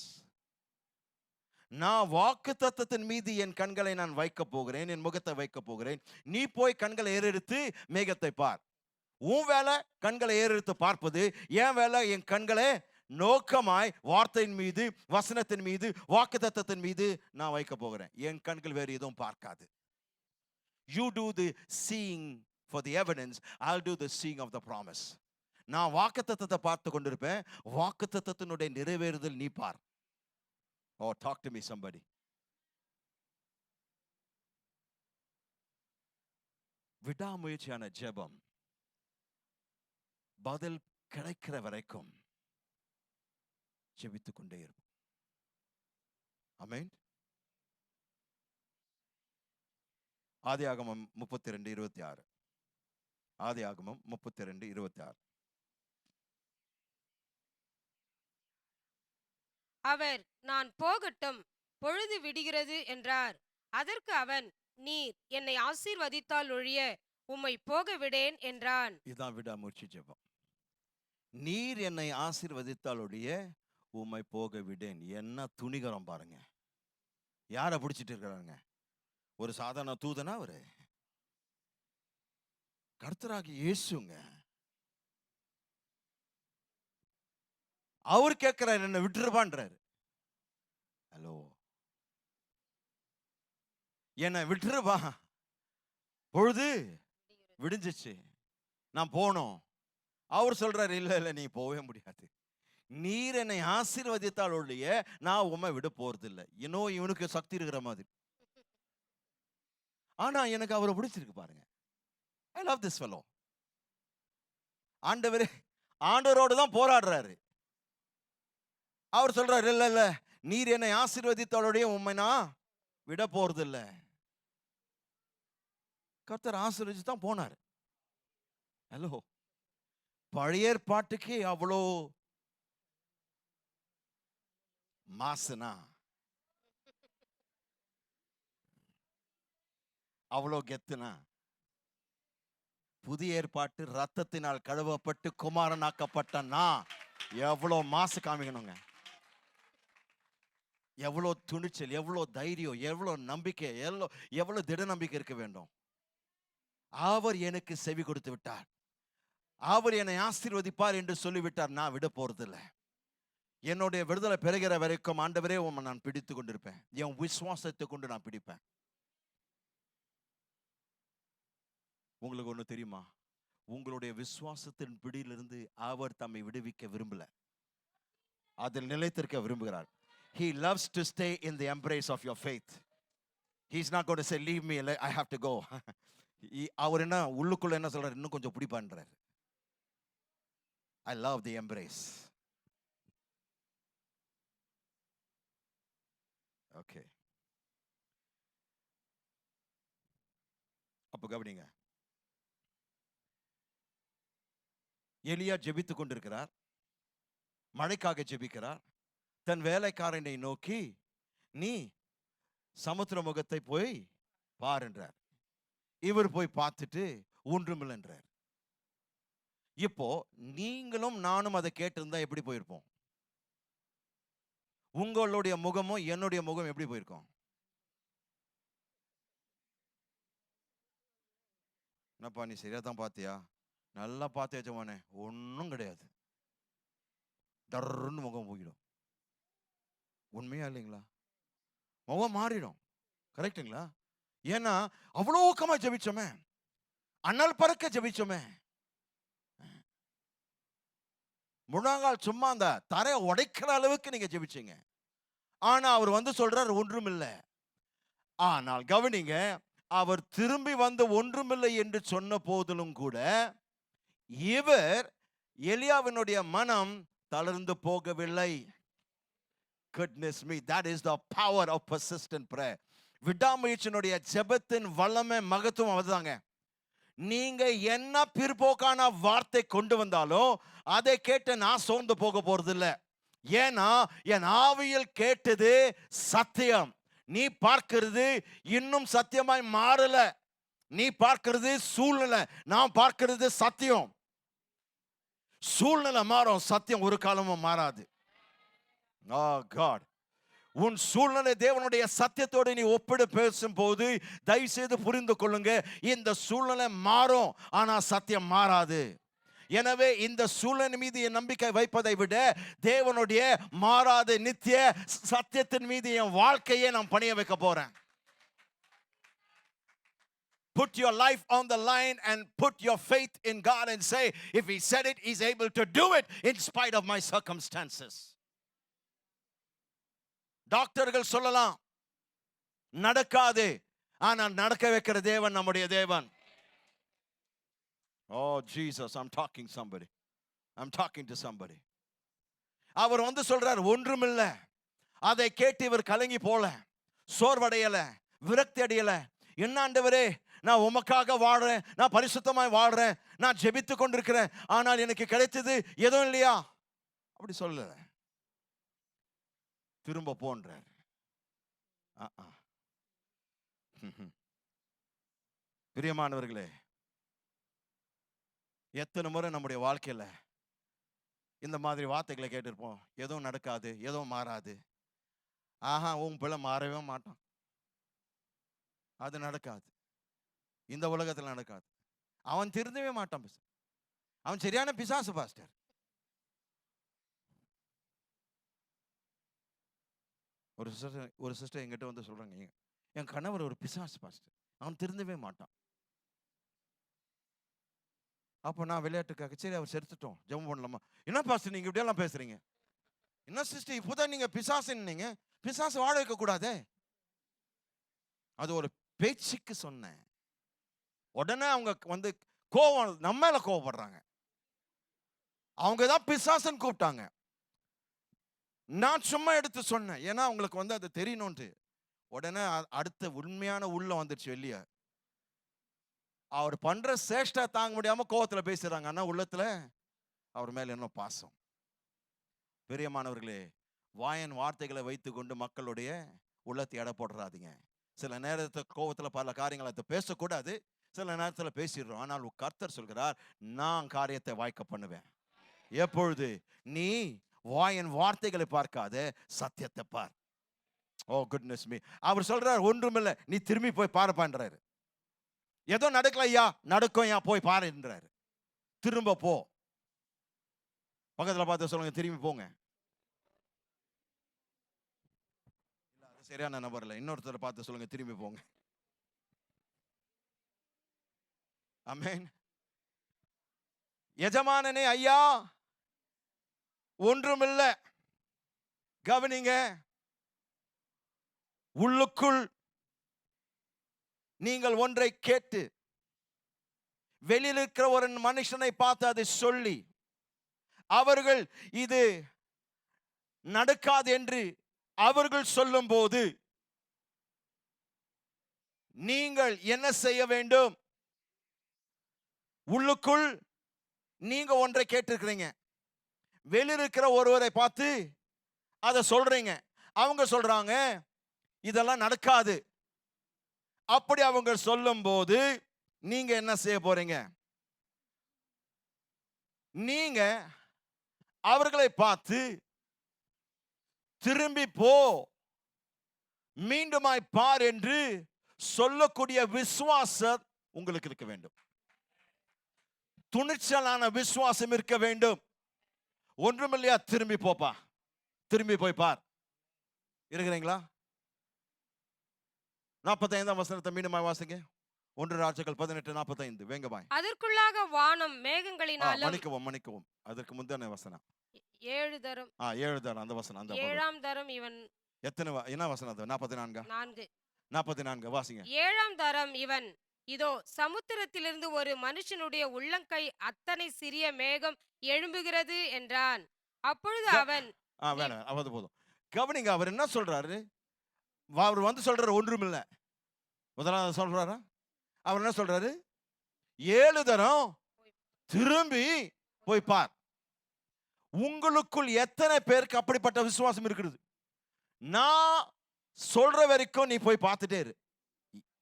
நான் வாக்குத்தத்தத்தின் மீது என் கண்களை நான் வைக்க போகிறேன், என் முகத்தை வைக்க போகிறேன். நீ போய் கண்களை ஏறெடுத்து மேகத்தை பார். உன் வேலை கண்களை ஏறெடுத்து பார்ப்பது, என் வேலை என் கண்களை நோக்கமாய் வார்த்தையின் மீது, வசனத்தின் மீது, வாக்குத்தத்தத்தின் மீது நான் வைக்க போகிறேன். என் கண்கள் வேறு எதுவும் பார்க்காது. You do the seeing for the evidence, I'll do the seeing of the promise. நான் வாக்குத்தத்தத்தை பார்த்து கொண்டிருப்பேன், வாக்குத்தத்தத்தினுடைய நிறைவேறுதல் நீ பார். Oh, talk to me somebody. விடாமுயற்சியான ஜெபம் பதில் கிடைக்கிற வரைக்கும் ஜெபித்துக் கொண்டே இருப்போம். ஆமென். ஆதியாகமம் 32:26. ஆதியாகமம் 32:26. அவர், நான் போகட்டும், பொழுது விடுகிறது என்றார். அதற்கு அவன், நீர் என்னை ஆசீர்வதித்தால் ஒழிய உம்மை போக விடேன் என்றான். இதான் விடாமுயற்சி ஜெபம். நீர் என்னை ஆசீர்வதித்தால் ஒழிய உம்மை போக விடேன். என்ன துணிகரம் பாருங்க. யாரை பிடிச்சிட்டு இருக்கிறாங்க? ஒரு சாதாரண தூதனா? அவரு கர்த்தராகி இயேசுங்க. அவர் கேட்கிறார், என்ன விட்டுருப்பான்றாரு. ஹலோ, என்ன விட்டுருப்பா, பொழுது விடிஞ்சிச்சு, நான் போனோம். அவர் சொல்றாரு, இல்ல இல்ல நீ போவே முடியாது. நீர் என்னை ஆசீர்வதித்தால் ஒழிய நான் உண்மை விட போறது இல்லை. இன்னும் இவனுக்கு சக்தி இருக்கிற மாதிரி. ஆனா எனக்கு அவரை பிடிச்சிருக்கு பாருங்க. I love this fellow. ஆண்டவரே, ஆண்டவரோடு தான் போராடுறாரு. அவர் சொல்றாரு, இல்ல இல்ல நீர் என்னை ஆசீர்வதித்தாலுடைய உண்மை நான் விட போறது இல்ல. கர்த்தர் ஆசீர்வதிச்சு தான் போனார். ஹலோ, பழைய ஏற்பாட்டுக்கு அவ்வளோ மாசுனா அவ்வளோ கெத்துனா, புதிய ஏற்பாட்டு ரத்தத்தினால் கழுவப்பட்டு குமாரனாக்கப்பட்ட நான் எவ்வளோ மாசு காமிக்கணுங்க, எவ்வளோ துணிச்சல், எவ்வளோ தைரியம், எவ்வளோ நம்பிக்கை, எவ்வளோ திட நம்பிக்கை இருக்க வேண்டும். அவர் எனக்கு செவி கொடுத்து விட்டார், அவர் என்னை ஆசீர்வதிப்பார் என்று சொல்லிவிட்டார். நான் விட போறதில்லை. என்னுடைய விடுதலை பெறுகிற வரைக்கும் ஆண்டவரே உம்மை நான் பிடித்து கொண்டிருப்பேன். என் விசுவாசத்தை கொண்டு நான் பிடிப்பேன். உங்களுக்கு ஒண்ணு தெரியுமா? உங்களுடைய விசுவாசத்தின் பிடியிலிருந்து அவர் தம்மை விடுவிக்க விரும்பல, அதில் நிலைத்திருக்க விரும்புகிறார். He loves to stay in the embrace of your faith. He's not going to say leave me, I have to go. அவர் என்ன உள்ளுக்குள்ள என்ன சொல்றாரு? இன்னும் கொஞ்சம் பிடிப்பான்றார். I love the embrace. Okay. அப்ப கவனிங்க, எலியா ஜெபித்துக் கொண்டிருக்கிறார், மழைக்காக ஜெபிக்கிறார். தன் வேலைக்காரனை நோக்கி நீ சமுத்திர முகத்தை போய் பாருன்றார். இவர் போய் பார்த்துட்டு ஒன்றுமில்லைன்றார். இப்போ நீங்களும் நானும் அதை கேட்டிருந்தா எப்படி போயிருப்போம்? உங்களுடைய முகமும் என்னுடைய முகம் எப்படி போயிருக்கோம்? என்னப்பா நீ சரியா தான் பார்த்தியா? நல்லா பார்த்து வச்சவானே, ஒன்றும் கிடையாது, டர்ன்னு முகம் போயிடும். உண்மையா இல்லைங்களா? முகம் மாறிடும். கரெக்டுங்களா? ஏன்னா அவ்வளோ ஊக்கமா ஜெபிச்சோமே, அண்ணல் பறக்க ஜெபிச்சோமே, முழங்கால் சும்மா அந்த தரையை உடைக்கிற அளவுக்கு நீங்க ஜெபிச்சீங்க. ஆனா அவர் வந்து சொல்றார் ஒன்றுமில்லை. ஆனால் கவனிங்க, அவர் திரும்பி வந்து ஒன்றுமில்லை என்று சொன்ன போதிலும் கூட இவர் எலியாவினுடைய மனம் தளர்ந்து போகவில்லை. Goodness me, that is the power of persistent prayer. விடாமுயற்சியினுடைய ஜெபத்தின் வல்லமை மகத்துவம் அதுதாங்க. நீங்க என்ன பிற்போக்கான வார்த்தை கொண்டு வந்தாலும் அதை கேட்டு நான் சோர்ந்து போக போறதில்லை. ஏன்னா என் ஆவியில் கேட்டது சத்தியம். நீ பார்க்கிறது இன்னும் சத்தியமாய் மாறல. நீ பார்க்கிறது சூழ்நிலை, நான் பார்க்கிறது சத்தியம். சூழ்நிலை மாறும், சத்தியம் ஒரு காலமும் மாறாது. Oh God, உன் சூழ்நிலை தேவனுடைய சத்தியத்தோடு நீ ஒப்பிடு பேசும்போது தயவு செய்து புரிந்து கொள்ளுங்க, இந்த சூழ்நிலை மாறும், ஆனா சத்தியம் மாறாது. எனவே இந்த சூழ்நிலை மீது என் நம்பிக்கை வைப்பதை விட தேவனுடைய மாறாத நித்திய சத்தியத்தின் மீது என் வாழ்க்கையை நான் பணிய வைக்க போறேன். Put your life on the line and put your faith in God and say, if He said it, He's able to do it in spite of my circumstances. டாக்டர்கள் சொல்லலாம் நடக்காது, ஆனால் நடக்க வைக்கிற தேவன் நம்முடைய தேவன். Oh Jesus, I'm talking to somebody. அவர் வந்து சொல்றார் ஒன்றுமில்லை. அதை கேட்டு இவர் கலங்கி போல, சோர்வடையல, விரக்தி அடையல. என்ன ஆண்டவரே, நான் உமக்காக வாழ்றேன், நான் பரிசுத்தமாய் வாழ்றேன், நான் ஜெபித்து கொண்டிருக்கிறேன், ஆனால் எனக்கு கிடைத்தது எதுவும் இல்லையா? அப்படி சொல்லல. திரும்ப போன்றார். பிரியமானவர்களே, எத்தனை முறை நம்முடைய வாழ்க்கையில இந்த மாதிரி வார்த்தைகளை கேட்டிருப்போம். எதுவும் நடக்காது, எதுவும் மாறாது. உன் பிள்ளை மாறவே மாட்டான், அது நடக்காது, இந்த உலகத்தில் நடக்காது, அவன் திருந்தவே மாட்டான், அவன் சரியான பிசாசு பாஸ்டர். ஒரு சிஸ்டர் என்கிட்ட வந்து சொல்றாங்க, என் கணவர் ஒரு பிசாசு பாஸ்டர், அவன் திருந்தவே மாட்டான். அப்போ நான் விளையாட்டுக்காக சரி அவர் செத்துட்டோம் ஜெபம் பண்ணலாமா? என்ன பாஸ்டர் நீங்க இப்படியெல்லாம் பேசுறீங்க? என்ன சிஸ்டர் இப்போதான் நீங்க பிசாசுன்னீங்க, பிசாசு வாழ வைக்க கூடாதே. அது ஒரு பேச்சுக்கு சொன்னேன். உடனே அவங்க வந்து கோவம், நம்ம மேல கோவப்படுறாங்க. அவங்க தான் பிசாசுன்னு கூப்பிட்டாங்க. நான் சும்மா எடுத்து சொன்னேன், ஏன்னா அவங்களுக்கு வந்து அது தெரியணும்ட்டு. உடனே அடுத்த உண்மையான உள்ள வந்துடுச்சு வெளியே. அவர் பண்ற சேஷ்டா தாங்க முடியாம கோவத்துல பேசுறாங்க, ஆனா உள்ளத்துல அவர் மேல என்ன பாசம். பிரியமானவர்களே, வாயன் வார்த்தைகளை வைத்து கொண்டு மக்களுடைய உள்ளத்தை எடை போடுறாதீங்க. சில நேரத்துல கோவத்துல பல காரியங்களை பேசக்கூடாது, சில நேரத்துல பேசிடுறோம். ஆனால் கர்த்தர் சொல்கிறார், நான் காரியத்தை வாய்க்க பண்ணுவேன். எப்பொழுது? நீ வாயின் வார்த்தைகளை பார்க்காத, சத்தியத்தை பார். ஓ குட்னஸ் மீ. அவர் சொல்றார், ஒன்றுமில்லை, நீ திரும்பி போய் பாருப்பான்றாரு. ஏதோ நடக்கல ஐயா, நடக்கும் ஐயா, போய் பாருன்றாரு. திரும்ப போ. பக்கத்துல பார்த்து சொல்லுங்க, திரும்பி போங்க. சரியான நபர் இல்ல, இன்னொருத்தரை பார்த்து சொல்லுங்க, திரும்பி போங்க. ஆமென். எஜமானனே, ஐயா ஒன்றுமில்ல. கவனிங்க, உள்ளுக்குள் நீங்கள் ஒன்றை கேட்டு வெளியில் இருக்கிற ஒரு மனுஷனை பார்த்து அதை சொல்லி அவர்கள் இது நடக்காது என்று அவர்கள் சொல்லும் போது நீங்கள் என்ன செய்ய வேண்டும்? உள்ளுக்குள் நீங்க ஒன்றை கேட்டிருக்கிறீங்க, வெளியில் இருக்கிற ஒருவரை பார்த்து அதை சொல்றீங்க. அவங்க சொல்றாங்க இதெல்லாம் நடக்காது. அப்படி அவங்க சொல்லும் போது நீங்க என்ன செய்ய போறீங்க? நீங்க அவர்களை பார்த்து திரும்பி போ, மீண்டுமாய் பார் என்று சொல்லக்கூடிய விசுவாசம் உங்களுக்கு இருக்க வேண்டும். துணிச்சலான விசுவாசம் இருக்க வேண்டும். ஒன்றுமில்லையா, திரும்பி போப்பா, திரும்பி போய் பார். இருக்கிறீங்களா? 45ஆம் வசனத்தை மீண்டுமாய் வாசிங்க. 1 ராஜாக்கள் 18:45. வேங்கமாய். அதற்குள்ளாக வானம் மேகங்களினாலும் மன்னிக்கவும் அதற்கு முந்தின வசனம் 7 தரம் 7 தரம் அந்த வசனம், அந்த 7ஆம் தரம் இவன் என்ன வசனம் அது? 44 44 வாசிங்க. 7ஆம் தரம் இவன், இதோ சமுத்திரத்திலிருந்து ஒரு மனுஷனுடைய உள்ளங்கை அத்தனை சிறிய மேகம் எழும்புகிறது என்றான். அப்பொழுது அவன் வேணாம், அவது போதும். கவனிங்க, அவர் என்ன சொல்றாரு? அவர் வந்து சொல்றாரு ஒன்றுமில்லை. முதலாவது சொல்றாரா? அவர் என்ன சொல்றாரு? 7 தரம் திரும்பி போய் பார். உங்களுக்குள் எத்தனை பேருக்கு அப்படிப்பட்ட விசுவாசம் இருக்கிறது? நான் சொல்ற வரைக்கும் நீ போய் பார்த்துட்டே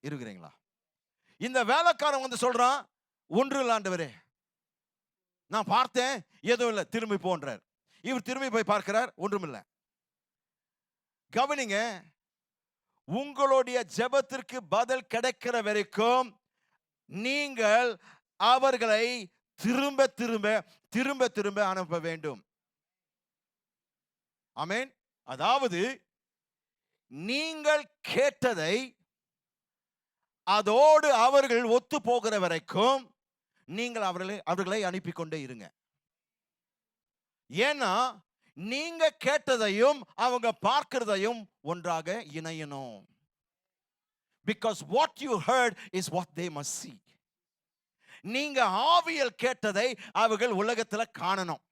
இருக்கிறீங்களா? இந்த வேலைக்காரன் வந்து சொல்றான், ஒன்று இல்லை ஆண்டவரே, நான் பார்த்தேன், எதுவும் இல்லை, திரும்பி போன்றார். இவர் திரும்பி போய் பார்க்கிறார், ஒன்றுமில்லை. கவனிங்க, உங்களுடைய ஜெபத்திற்கு பதில் கிடைக்கிற வரைக்கும் நீங்கள் அவர்களை திரும்ப திரும்ப திரும்ப திரும்ப அனுப்ப வேண்டும். ஆமென். அதாவது நீங்கள் கேட்டதை அதோடு அவர்கள் ஒத்து போகிற வரைக்கும் நீங்கள் அவர்களை அனுப்பி கொண்டே இருங்க. ஏன்னா நீங்க கேட்டதையும் அவங்க பார்க்கிறதையும் ஒன்றாக இணையணும். Because what you heard is what they must see. நீங்க ஆவியில் கேட்டதை அவர்கள் உலகத்துல காணணும்.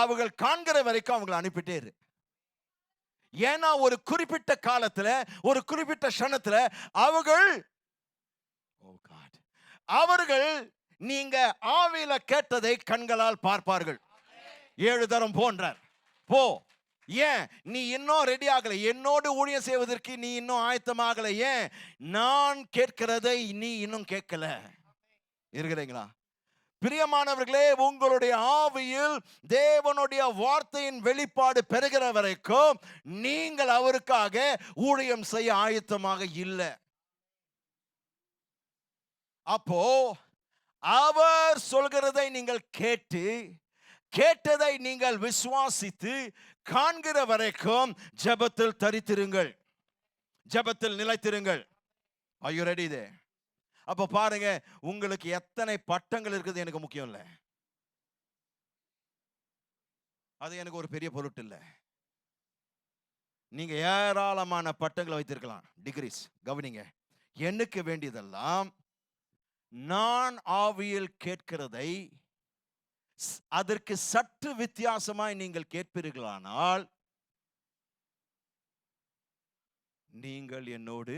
அவர்கள் காண்கிற வரைக்கும் அவங்களை அனுப்பிட்டே இரு. ஏன்னா ஒரு குறிப்பிட்ட காலத்துல, ஒரு குறிப்பிட்ட க்ஷணத்துல அவர்கள் நீங்க ஆவியில கேட்டதை கண்களால் பார்ப்பார்கள். 7 தரம் போன்றார். போ. ஏன் நீ இன்னும் ரெடி ஆகலை? என்னோடு ஊழியம் செய்வதற்கு நீ இன்னும் ஆயத்தமாகலை. ஏன்? நான் கேட்கிறதை நீ இன்னும் கேட்கல. இருக்கிறீங்களா? பிரியமானவர்களே, உங்களுடைய ஆவியில் தேவனுடைய வார்த்தையின் வெளிப்பாடு பெறுகிற வரைக்கும் நீங்கள் அவருக்காக ஊழியம் செய்ய ஆயத்தமாக இல்லை. அப்போ அவர் சொல்கிறதை நீங்கள் கேட்டதை நீங்கள் விசுவாசித்து காண்கிற வரைக்கும் ஜெபத்தில் தரித்திருங்கள், ஜெபத்தில் நிலைத்திருங்கள். Are you ready there? அப்ப பாருங்க, உங்களுக்கு எத்தனை பட்டங்கள் இருக்குது எனக்கு முக்கியம் இல்லை. அது எனக்கு ஒரு பெரிய பொருட்டு இல்லை. நீங்க ஏராளமான பட்டங்களை வைத்திருக்கலாம், டிகிரிஸ். கவனிங்க, எனக்கு வேண்டியதெல்லாம் நான் ஆவியில் கேட்கிறதை அதற்கு சற்று வித்தியாசமாய் நீங்கள் கேட்பீர்களானால் நீங்கள் என்னோடு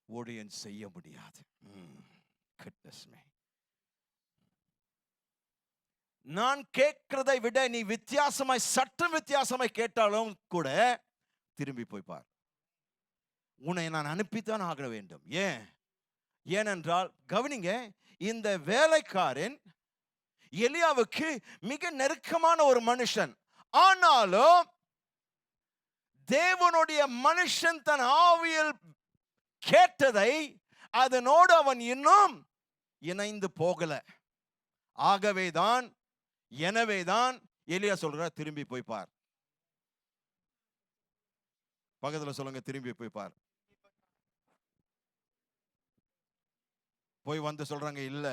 ஊழியம் செய்ய முடியாது. நான் கேட்கிறதை விட நீ வித்தியாசமாய், சற்று வித்தியாசமாய் கேட்டாலும் கூட திரும்பி போய் பார். உன்னை நான் அனுப்பித்தான் ஆக வேண்டும். ஏனென்றால் கவனிங்க, இந்த வேலைக்காரன் எலியாவுக்கு மிக நெருக்கமான ஒரு மனுஷன். ஆனாலும் தேவனுடைய மனுஷன் தன் ஆவியில் கேட்டதை அதனோடு அவன் இன்னும் இணைந்து போகல. ஆகவேதான் எனவேதான் எலியா சொல்றார், திரும்பி போய் பார். பக்கத்துல சொல்லுங்க, திரும்பி போய் பார். போய் வந்து சொல்றாங்க, இல்ல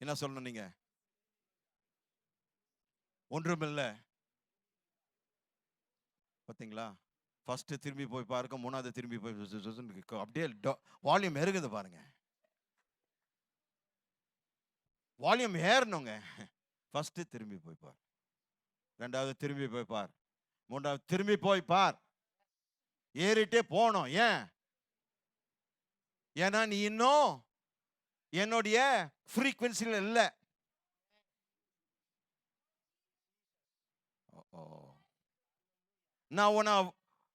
என்ன சொல்லணும் நீங்க? ஒன்றுமில்ல. பாத்தீங்களா? ஃபர்ஸ்ட் திரும்பி போய் பாருங்க, மூணாவது திரும்பி போய் அப்படியே வால்யூம் ஏறுகுது பாருங்க. வால்யூம் ஏறணுங்க. ஃபர்ஸ்ட் திரும்பி போய் பார், ரெண்டாவது திரும்பி போய் பார், மூன்றாவது திரும்பி போய் பார். ஏறிட்டே போனோம். ஏன்னா நீ இன்னும் என்னுடைய ஃப்ரீக்வன்சியில் இல்ல. நான் உன்னை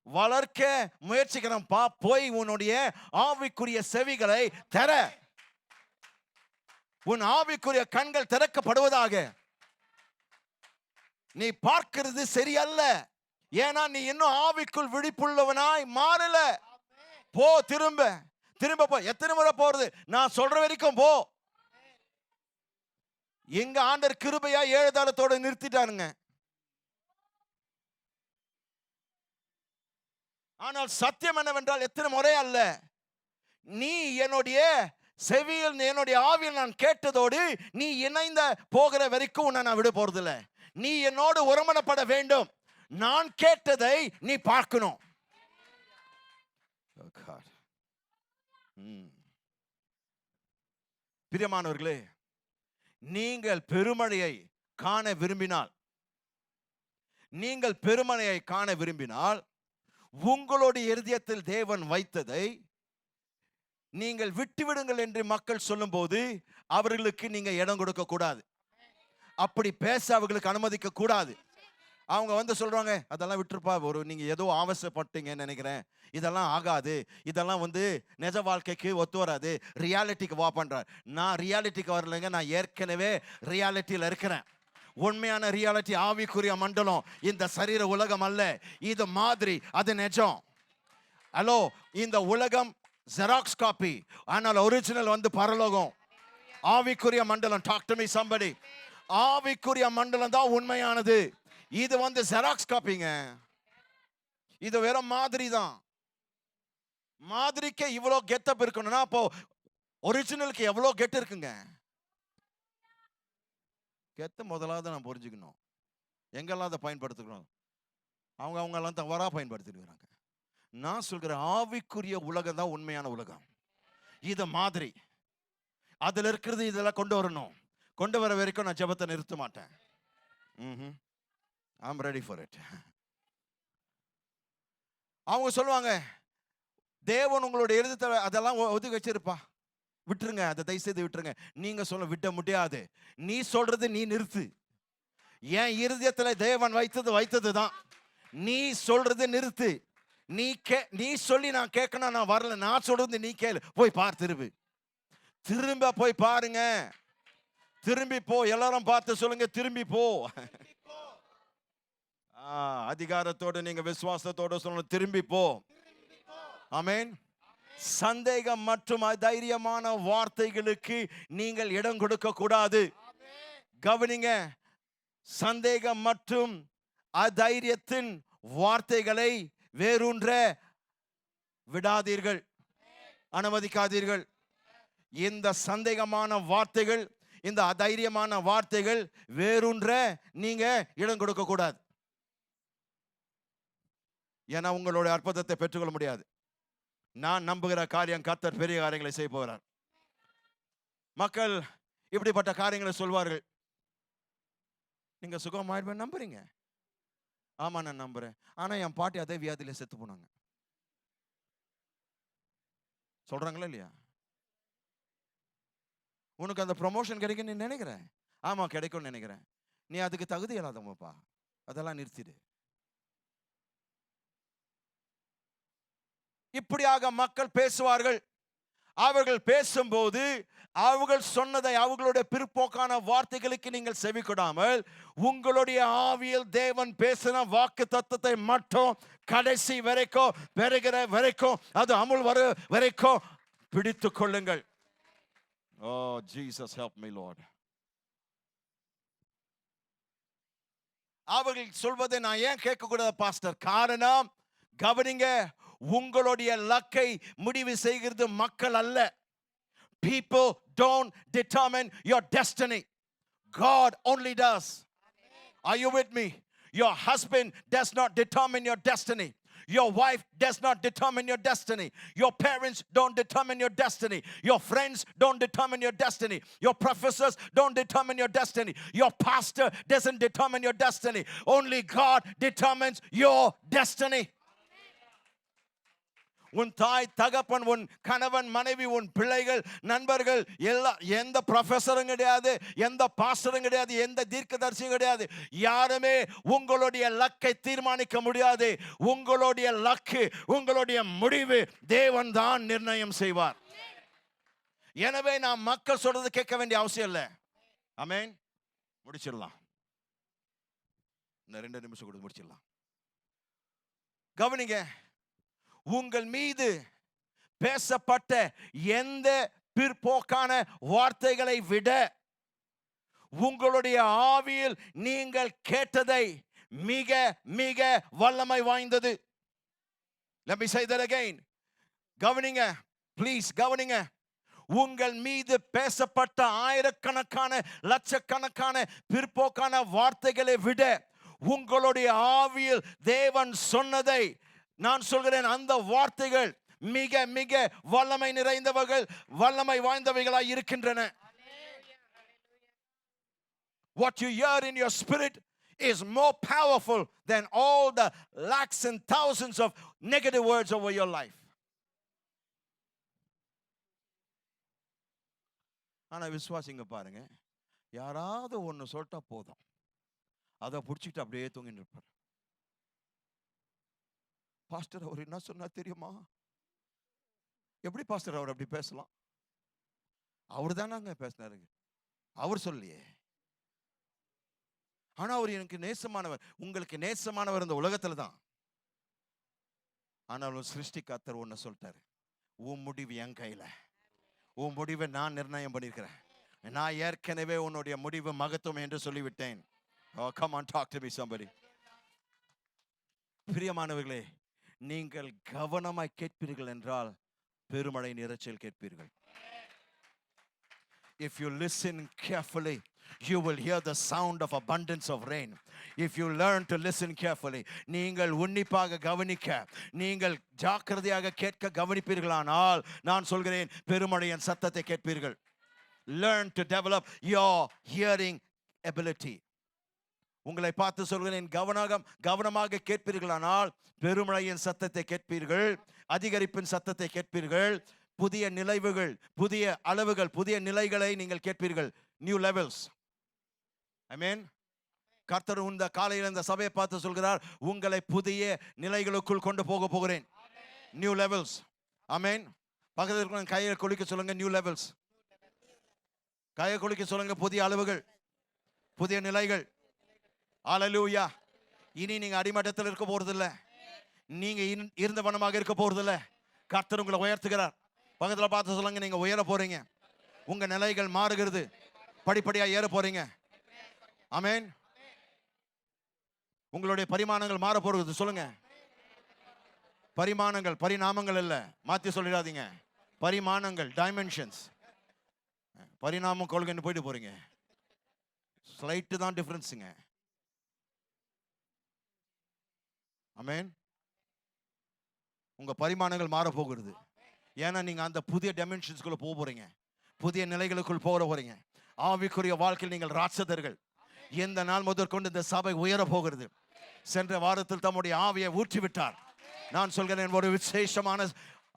வளர்க்க முயற்சிக்கிறேன். போய் உன்னுடைய ஆவிக்குரிய செவிகளை தர, உன் ஆவிக்குரிய கண்கள் திறக்கப்படுவதாக. நீ பார்க்கிறது சரியல்ல, ஏன்னா நீ இன்னும் ஆவிக்குள் விழிப்புள்ளவனாய் மாறல. போ, திரும்ப போ. எத்தனை முறை போறது? நான் சொல்ற வரைக்கும் போ. எங்க ஆண்டர் கிருபையா 7 தளத்தோட நிறுத்திட்டாருங்க. ஆனால் சத்தியம் என்னவென்றால், எத்தனை முறை அல்ல, நீ என்னுடைய செவியில் என்னுடைய ஆவியில் நான் கேட்டதோடு நீ இணைந்த போகிற வரைக்கும் உன்னை நான் விட போறதில்ல. நீ என்னோடு ஒருமனப்பட வேண்டும். நான் கேட்டதை நீ பார்க்கணும். பிரியமானவர்களே, நீங்கள் பெருமழையை காண விரும்பினால் உங்களுடைய இருதயத்தில் தேவன் வைத்ததை நீங்கள் விட்டுவிடுங்கள் என்று மக்கள் சொல்லும் போது அவர்களுக்கு நீங்க இடம் கொடுக்க கூடாது. அப்படி பேச அவர்களுக்கு அனுமதிக்க கூடாது. அவங்க வந்து சொல்றாங்க, அதெல்லாம் விட்டுருப்பா, நீங்க ஏதோ அவசரப்பட்டீங்கன்னு நினைக்கிறேன், இதெல்லாம் ஆகாது, இதெல்லாம் நிஜ வாழ்க்கைக்கு ஒத்து வராது, ரியாலிட்டிக்கு வா பண்றார். நான் ரியாலிட்டிக்கு வரலைங்க, நான் ஏற்கனவே ரியாலிட்டியில இருக்கிறேன். உண்மையான ரியாலிட்டி ஆவிக்குரிய மண்டலம், இந்த சரீர உலகம் அல்ல. இது மாதிரி, அது நிஜம். ஹலோ, இந்த உலகம் ஜெராக்ஸ் காப்பி, ஆனால் ஒரிஜினல் பரலோகம். ஆவிக்குரிய மண்டலம். Talk to me somebody. ஆவிக்குரிய மண்டலம் தான் உண்மையானது. இது ஜெராக்ஸ் காப்பிங்க. இது வேற மாதிரி தான். மாதிரிக்கு இவ்வளோ கெட்டப் இருக்கணும்னா அப்போ ஒரிஜினலுக்கு எவ்வளோ கெட் இருக்குங்க. கெத்த முதலாவது நான் புரிஞ்சுக்கணும். எங்கெல்லாம் அதை பயன்படுத்துகிறோம், அவங்கெல்லாம் தவறா பயன்படுத்திடுறாங்க. நான் சொல்கிற ஆவிக்குரிய உலகம் தான் உண்மையான உலகம். இது மாதிரி அதுல இருக்கிறது இதெல்லாம் கொண்டு வரணும். கொண்டு வர வரைக்கும் நான் ஜெபத்தை நிறுத்த மாட்டேன். I'm ready for it. அவங்க சொல்லுவாங்க, தேவன் உங்களுடைய இருதயத்தை அதெல்லாம் ஒதுக்கி வச்சிருப்பா, விட்டுருங்க, அதை தயவு செய்து விட்டுருங்க. நீங்க சொல்ல விட முடியாது. நீ சொல்றது நீ நிறுத்து. என் இருதயத்துல தேவன் வைத்தது தான். நீ சொல்றது நிறுத்து. நீ சொல்லி நான் கேட்கணும், நான் வரல. நான் சொல்றது நீ கேளு. போய் பார், திரும்ப போய் பாருங்க. திரும்பி போ. எல்லாரும் பார்த்து சொல்லுங்க, திரும்பி போ. அதிகாரத்தோடு நீங்க விசுவாசத்தோடு சொல்லணும், திரும்பி போ. ஆமென். சந்தேகம் மற்றும் அதைரியமான வார்த்தைகளுக்கு நீங்கள் இடம் கொடுக்க கூடாது. கவனிங்க, சந்தேகம் மற்றும் அதைரியத்தின் வார்த்தைகளை வேரூன்ற விடாதீர்கள், அனுமதிக்காதீர்கள். இந்த சந்தேகமான வார்த்தைகள், இந்த அதைரியமான வார்த்தைகள் வேரூன்ற நீங்க இடம் கொடுக்க கூடாது. ஏன்னா உங்களுடைய அற்புதத்தை பெற்றுக்கொள்ள முடியாது. நான் நம்புகிற காரியம், கர்த்தர் பெரிய காரியங்களை செய்ய போகிறார். மக்கள் இப்படிப்பட்ட காரியங்களை சொல்வார்கள். நீங்க சுகமாயிடுவேன் நம்புறீங்க? ஆமா, நான் நம்புறேன். ஆனா என் பாட்டி அதே வியாதியில செத்து போனாங்க. சொல்றாங்களா இல்லையா? உனக்கு அந்த ப்ரமோஷன் கிடைக்கும் நீ நினைக்கிற? ஆமா, கிடைக்கும்னு நினைக்கிறேன். நீ அதுக்கு தகுதி இல்லாதவப்பா. அதெல்லாம் நிறுத்திடு. இப்படியாக மக்கள் பேசுவார்கள். அவர்கள் பேசும்போது அவர்கள் சொன்னதை, அவர்களுடைய பிற்போக்கான வார்த்தைகளுக்கு நீங்கள் செவி கொடாமல் உங்களுடைய ஆவியில் தேவன் பேசின வாக்கு தத்தத்தை மட்டும் கடைசி வரைக்கும், பெறுகிற வரைக்கும், அது அமுல் வர வரைக்கும் பிடித்து கொள்ளுங்கள். ஓ ஜீசஸ் ஹெல்ப் மீ லார்ட். அவர்கள் சொல்வதை நான் ஏன் கேட்கக்கூடாது பாஸ்டர்? காரணம், கவனிங்க, உங்களுடைய லக்கை முடிவு செய்கிறது மக்கள் அல்ல. People don't determine your destiny. God only does. Are you with me? Your husband does not determine your destiny. Your wife does not determine your destiny. Your parents don't determine your destiny. Your friends don't determine your destiny. Your professors don't determine your destiny. Your pastor doesn't determine your destiny. Only God determines your destiny. உன் தாய் தகப்பன், உன் கணவன் மனைவி, உன் பிள்ளைகள், நண்பர்கள் எல்லாம் எந்த ப்ரொஃபஸரும் கிடையாது, எந்த பாஸ்டரும் கிடையாது, எந்த தீர்க்கதரிசியும் கிடையாது. யாருமே உங்களுடைய லக்கை தீர்மானிக்க முடியாது. உங்களுடைய லக்கு, உங்களுடைய முடிவு தேவன் தான் நிர்ணயம் செய்வார். எனவே நாம் மக்கள் சொல்றது கேட்க வேண்டிய அவசியம் இல்லை. ஆமென். முடிச்சிடலாம். இன்னும் 2 நிமிஷம் கொடுத்து முடிச்சிடலாம். கவனிங்க, உங்கள் மீது பேசப்பட்ட எந்த பிற்போக்கான வார்த்தைகளை விட உங்களுடைய ஆவியில் நீங்கள் கேட்டதை மிக மிக வல்லமை வாய்ந்தது. Let me say that again. கவனிங்க, ப்ளீஸ் கவனிங்க. உங்கள் மீது பேசப்பட்ட ஆயிரக்கணக்கான லட்சக்கணக்கான பிற்போக்கான வார்த்தைகளை விட உங்களுடைய ஆவியில் தேவன் சொன்னதை, நான் சொல்கிறேன், அந்த வார்த்தைகள் மிக மிக வல்லமை நிறைந்தவர்கள், வல்லமை வாய்ந்தவைகளாய் இருக்கின்றன. What you hear in your spirit is more powerful than all the lakhs and thousands of negative words over your life. ஆனா விசுவாசிங்க பாருங்க, யாராவது ஒன்னு சொல்லிட்டா போதும், அதை பிடிச்சிட்டு அப்படியே தூங்கிட்டு இருப்பார். பாஸ்டர் அவர் என்ன சொன்னா தெரியுமா? எப்படி பாஸ்டர் அவர் அப்படி பேசலாம்? அவர் தானே பேசினாருங்க, அவர் சொல்லியே. ஆனா அவர் எனக்கு நேசமானவர். உங்களுக்கு நேசமானவர் இந்த உலகத்துல தான். ஆனாலும் சிருஷ்டி கர்த்தர் ஒன்னு சொல்லிட்டாரு, உன் முடிவு என் கையில, உன் முடிவை நான் நிர்ணயம் பண்ணியிருக்கிறேன். நான் ஏற்கனவே உன்னுடைய முடிவு மகத்துவம் என்று சொல்லிவிட்டேன். Oh, come on, talk to me somebody. பிரியமானவர்களே, நீங்கள் கவனமாய் கேட்பீர்கள் என்றால் பெருமழை இரைச்சல் கேட்பீர்கள். If you listen carefully, you will hear the sound of abundance of rain. If you learn to listen carefully, நீங்கள் உன்னிப்பாக கவனிக்க, நீங்கள் ஜாக்கிரதையாக கேட்க கவனிப்பீர்களானால், நான் சொல்கிறேன், பெருமழையின் சத்தத்தை கேட்பீர்கள். Learn to develop your hearing ability. உங்களை பார்த்து சொல்கிறேன், கவனமாக கேட்பீர்களானால் பெருமழையின் சத்தத்தை கேட்பீர்கள், அதிகரிப்பின் சத்தத்தை கேட்பீர்கள், புதிய நிலைவுகள், புதிய அளவுகள், புதிய நிலைகளை நீங்கள் கேட்பீர்கள். New levels. ஆமென். கர்த்தர் இந்த காலையில் இந்த சபையை பார்த்து சொல்கிறார், உங்களை புதிய நிலைகளுக்குள் கொண்டு போகிறேன். New levels. ஆமென். பக்கத்தில் இருக்கிற கையை குலுக்க சொல்லுங்க, நியூ லெவல்ஸ். கையை குலுக்க சொல்லுங்க, புதிய அளவுகள், புதிய நிலைகள். ஹல்லேலூயா. இனி நீங்க அடிமட்டத்தில் இருக்க போறதில்ல, நீங்க இருந்த வனமாக இருக்க போறதில்ல. கர்த்தர் உங்களை உயர்த்துகிறார். பக்கத்தில் பார்த்து சொல்லுங்க, நீங்க உயர போறீங்க. உங்க நிலைகள் மாறுகிறது, படிப்படியா ஏற போறீங்க. ஆமென். உங்களுடைய பரிமாணங்கள் மாற போறது. சொல்லுங்க, பரிமாணங்கள், பரிணாமங்கள் இல்ல, மாத்தி சொல்லிடாதீங்க. பரிமாணங்கள், டைமென்ஷன்ஸ். பரிணாமம் கொள்கைன்னு போயிட்டு போறீங்க. ஸ்லைட் தான் டிஃபரன்ஸுங்க. ஆமென். உங்க பரிமாணங்கள் மாற போகிறது. ஏன்னா நீங்க அந்த புதிய டைமென்ஷன்ஸ்குள்ள போறீங்க, புதிய நிலைகளுக்குள் போறீங்க. ஆவிக்குரிய வாழ்க்கையில் நீங்கள் ராட்சதர்கள். இந்த நாள் முதற்கொண்டு இந்த சபை உயர போகிறது. சென்ற வாரத்தில் தம்முடைய ஆவியை ஊற்றி விட்டார். நான் சொல்கிறேன், ஒரு விசேஷமான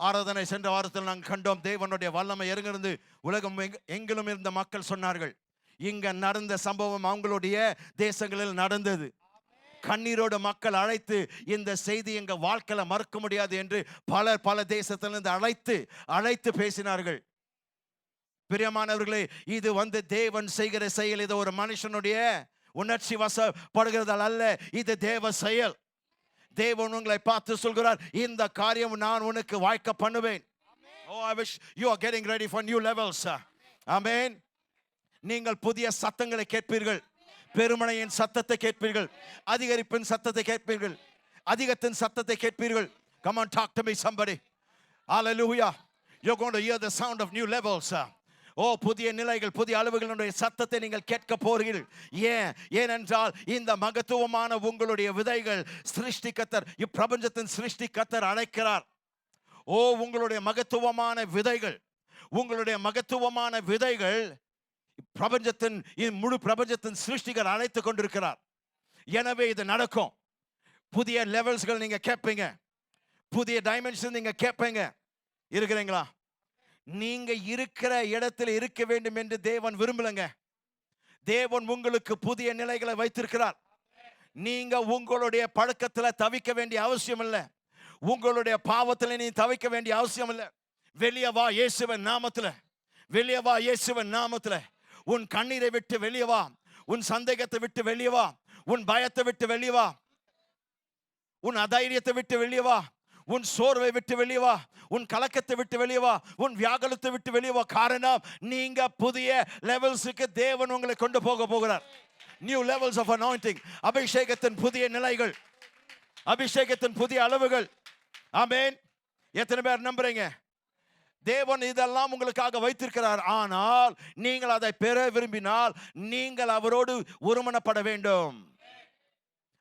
ஆராதனை சென்ற வாரத்தில் நாங்கள் கண்டோம். தேவனுடைய வல்லமை இறங்கிருந்து உலகம் எங்கிலும் இருந்த மக்கள் சொன்னார்கள், இங்க நடந்த சம்பவம் அவங்களுடைய தேசங்களில் நடந்தது. கண்ணீரோட மக்கள் அழைத்து இந்த செய்தி எங்க வாழ்க்கையில மறக்க முடியாது என்று பல தேசத்திலிருந்து அழைத்து பேசினார்கள். பிரியமானவர்களே, இது தேவன் செய்கிற செயல். இது ஒரு மனுஷனுடைய உணர்ச்சி வசப்படுகிறதால் அல்ல, இது தேவ செயல். தேவன் உங்களை பார்த்து சொல்கிறார், இந்த காரியம் நான் உனக்கு வாய்க்க பண்ணுவேன். Oh, I wish you are getting ready for new levels. Amen. நீங்கள் புதிய சத்தங்களை கேட்பீர்கள். பெருமழையின் சத்தத்தை கேட்பீர்கள். அதிகரிப்பின் சத்தத்தை கேட்பீர்கள். அதிகத்தின் சத்தத்தை கேட்பீர்கள். Come on, talk to me somebody. Hallelujah. You're going to hear the sound of new levels. புதிய நிலைகள், புதிய அளவுகளுடைய சத்தத்தை நீங்கள் கேட்க போகிறீர்கள். ஏனென்றால் இந்த மகத்துவமான உங்களுடைய விதைகள் சிருஷ்டிகர்த்தர், இப்பிரபஞ்சத்தின் சிருஷ்டிகர்த்தர் அழைக்கிறார். உங்களுடைய மகத்துவமான விதைகள், உங்களுடைய மகத்துவமான விதைகள் பிரபஞ்சத்தின், முழு பிரபஞ்சத்தின் சிருஷ்டிகர் அழைத்துக் கொண்டிருக்கிறார். எனவே இது நடக்கும். புதிய லெவல்ஸ்கள் நீங்க கேட்பீங்க. புதிய டைமென்ஷன் நீங்க கேட்பீங்க. இருக்கிறீங்களா? நீங்க இருக்கிற இடத்துல இருக்க வேண்டும் என்று தேவன் விரும்பலங்க. தேவன் உங்களுக்கு புதிய நிலைகளை வைத்திருக்கிறார். நீங்க உங்களுடைய பழக்கத்துல தவிக்க வேண்டிய அவசியம் இல்லை. உங்களுடைய பாவத்துல நீ தவிக்க வேண்டிய அவசியம் இல்லை. வெளியே வா இயேசுவின் நாமத்துல. வெளியே வா இயேசுவின் நாமத்துல. உன் கண்ணீரை விட்டு வெளியே வா. உன் சந்தேகத்தை விட்டு வெளியே வா. உன் பயத்தை விட்டு வெளியே வா. உன் அதைரியத்தை விட்டு வெளியே வா. உன் சோர்வை விட்டு வெளியே வா. உன் கலக்கத்தை விட்டு வெளியே வா. உன் வியாகுலத்தை விட்டு வெளியே வா. காரணம், நீங்க புதிய லெவல்ஸுக்கு தேவன் உங்களை கொண்டு போகிறார். New levels of anointing. அபிஷேகத்தின் புதிய நிலைகள், அபிஷேகத்தின் புதிய அளவுகள். ஆமென். எத்தனை பேர் நம்புறீங்க? தேவன் இதெல்லாம் உங்களுக்காக வைத்திருக்கிறார். ஆனால் நீங்கள் அதை பெற விரும்பினால் நீங்கள் அவரோடு ஒருமனப்பட வேண்டும்.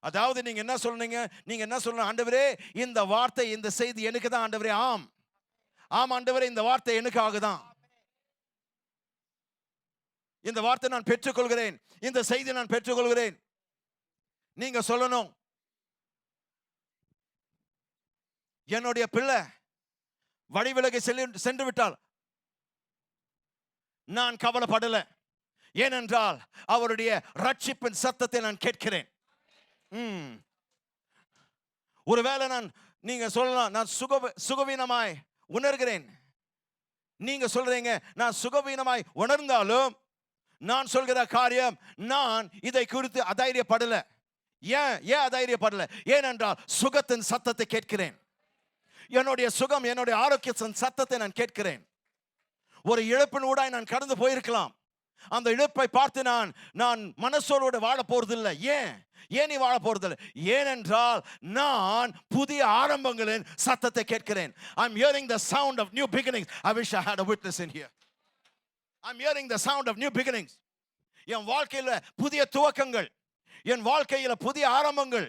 அதாவது நீங்க என்ன சொல்றீங்க? நீங்க என்ன சொல்லணும்? ஆண்டவரே, இந்த வார்த்தை, இந்த செய்தி எனக்கு தான் ஆண்டவரே. ஆம் ஆண்டவரே, இந்த வார்த்தை எனக்காக தான். இந்த வார்த்தை நான் பெற்றுக்கொள்கிறேன். இந்த செய்தி நான் பெற்றுக்கொள்கிறேன். நீங்க சொல்லணும், என்னுடைய பிள்ளை வழிவிலகி சென்று விட்டால் நான் கவலைப்படல. ஏனென்றால் அவருடைய ரட்சிப்பின் சத்தத்தை நான் கேட்கிறேன். ஒருவேளை நீங்க சொல்லலாம், நான் சுகவீனமாய் உணர்கிறேன். நீங்க சொல்றீங்க, நான் சுகவீனமாய் உணர்ந்தாலும் நான் சொல்கிற காரியம், நான் இதை குறித்து அதைரியப்படல. ஏன் அதைரியப்படல? ஏனென்றால் சுகத்தின் சத்தத்தை கேட்கிறேன். என்னுடைய சுகம், என்னுடைய ஆரோக்கியத்தின் சத்தத்தை நான் கேட்கிறேன். ஒரு இழப்பின் ஊடாய் நான் கடந்து போயிருக்கலாம். அந்த இழப்பை பார்த்து நான் மனசோடு வாழ போறதில்லை. ஏன் நீ வாழ போறதில்லை? ஏனென்றால் நான் புதிய ஆரம்பங்களின் சத்தத்தை கேட்கிறேன். I'm hearing the sound of new beginnings. I wish I had a witness in here. I'm hearing the sound of new beginnings. என் வாழ்க்கையில புதிய துவக்கங்கள், என் வாழ்க்கையில புதிய ஆரம்பங்கள்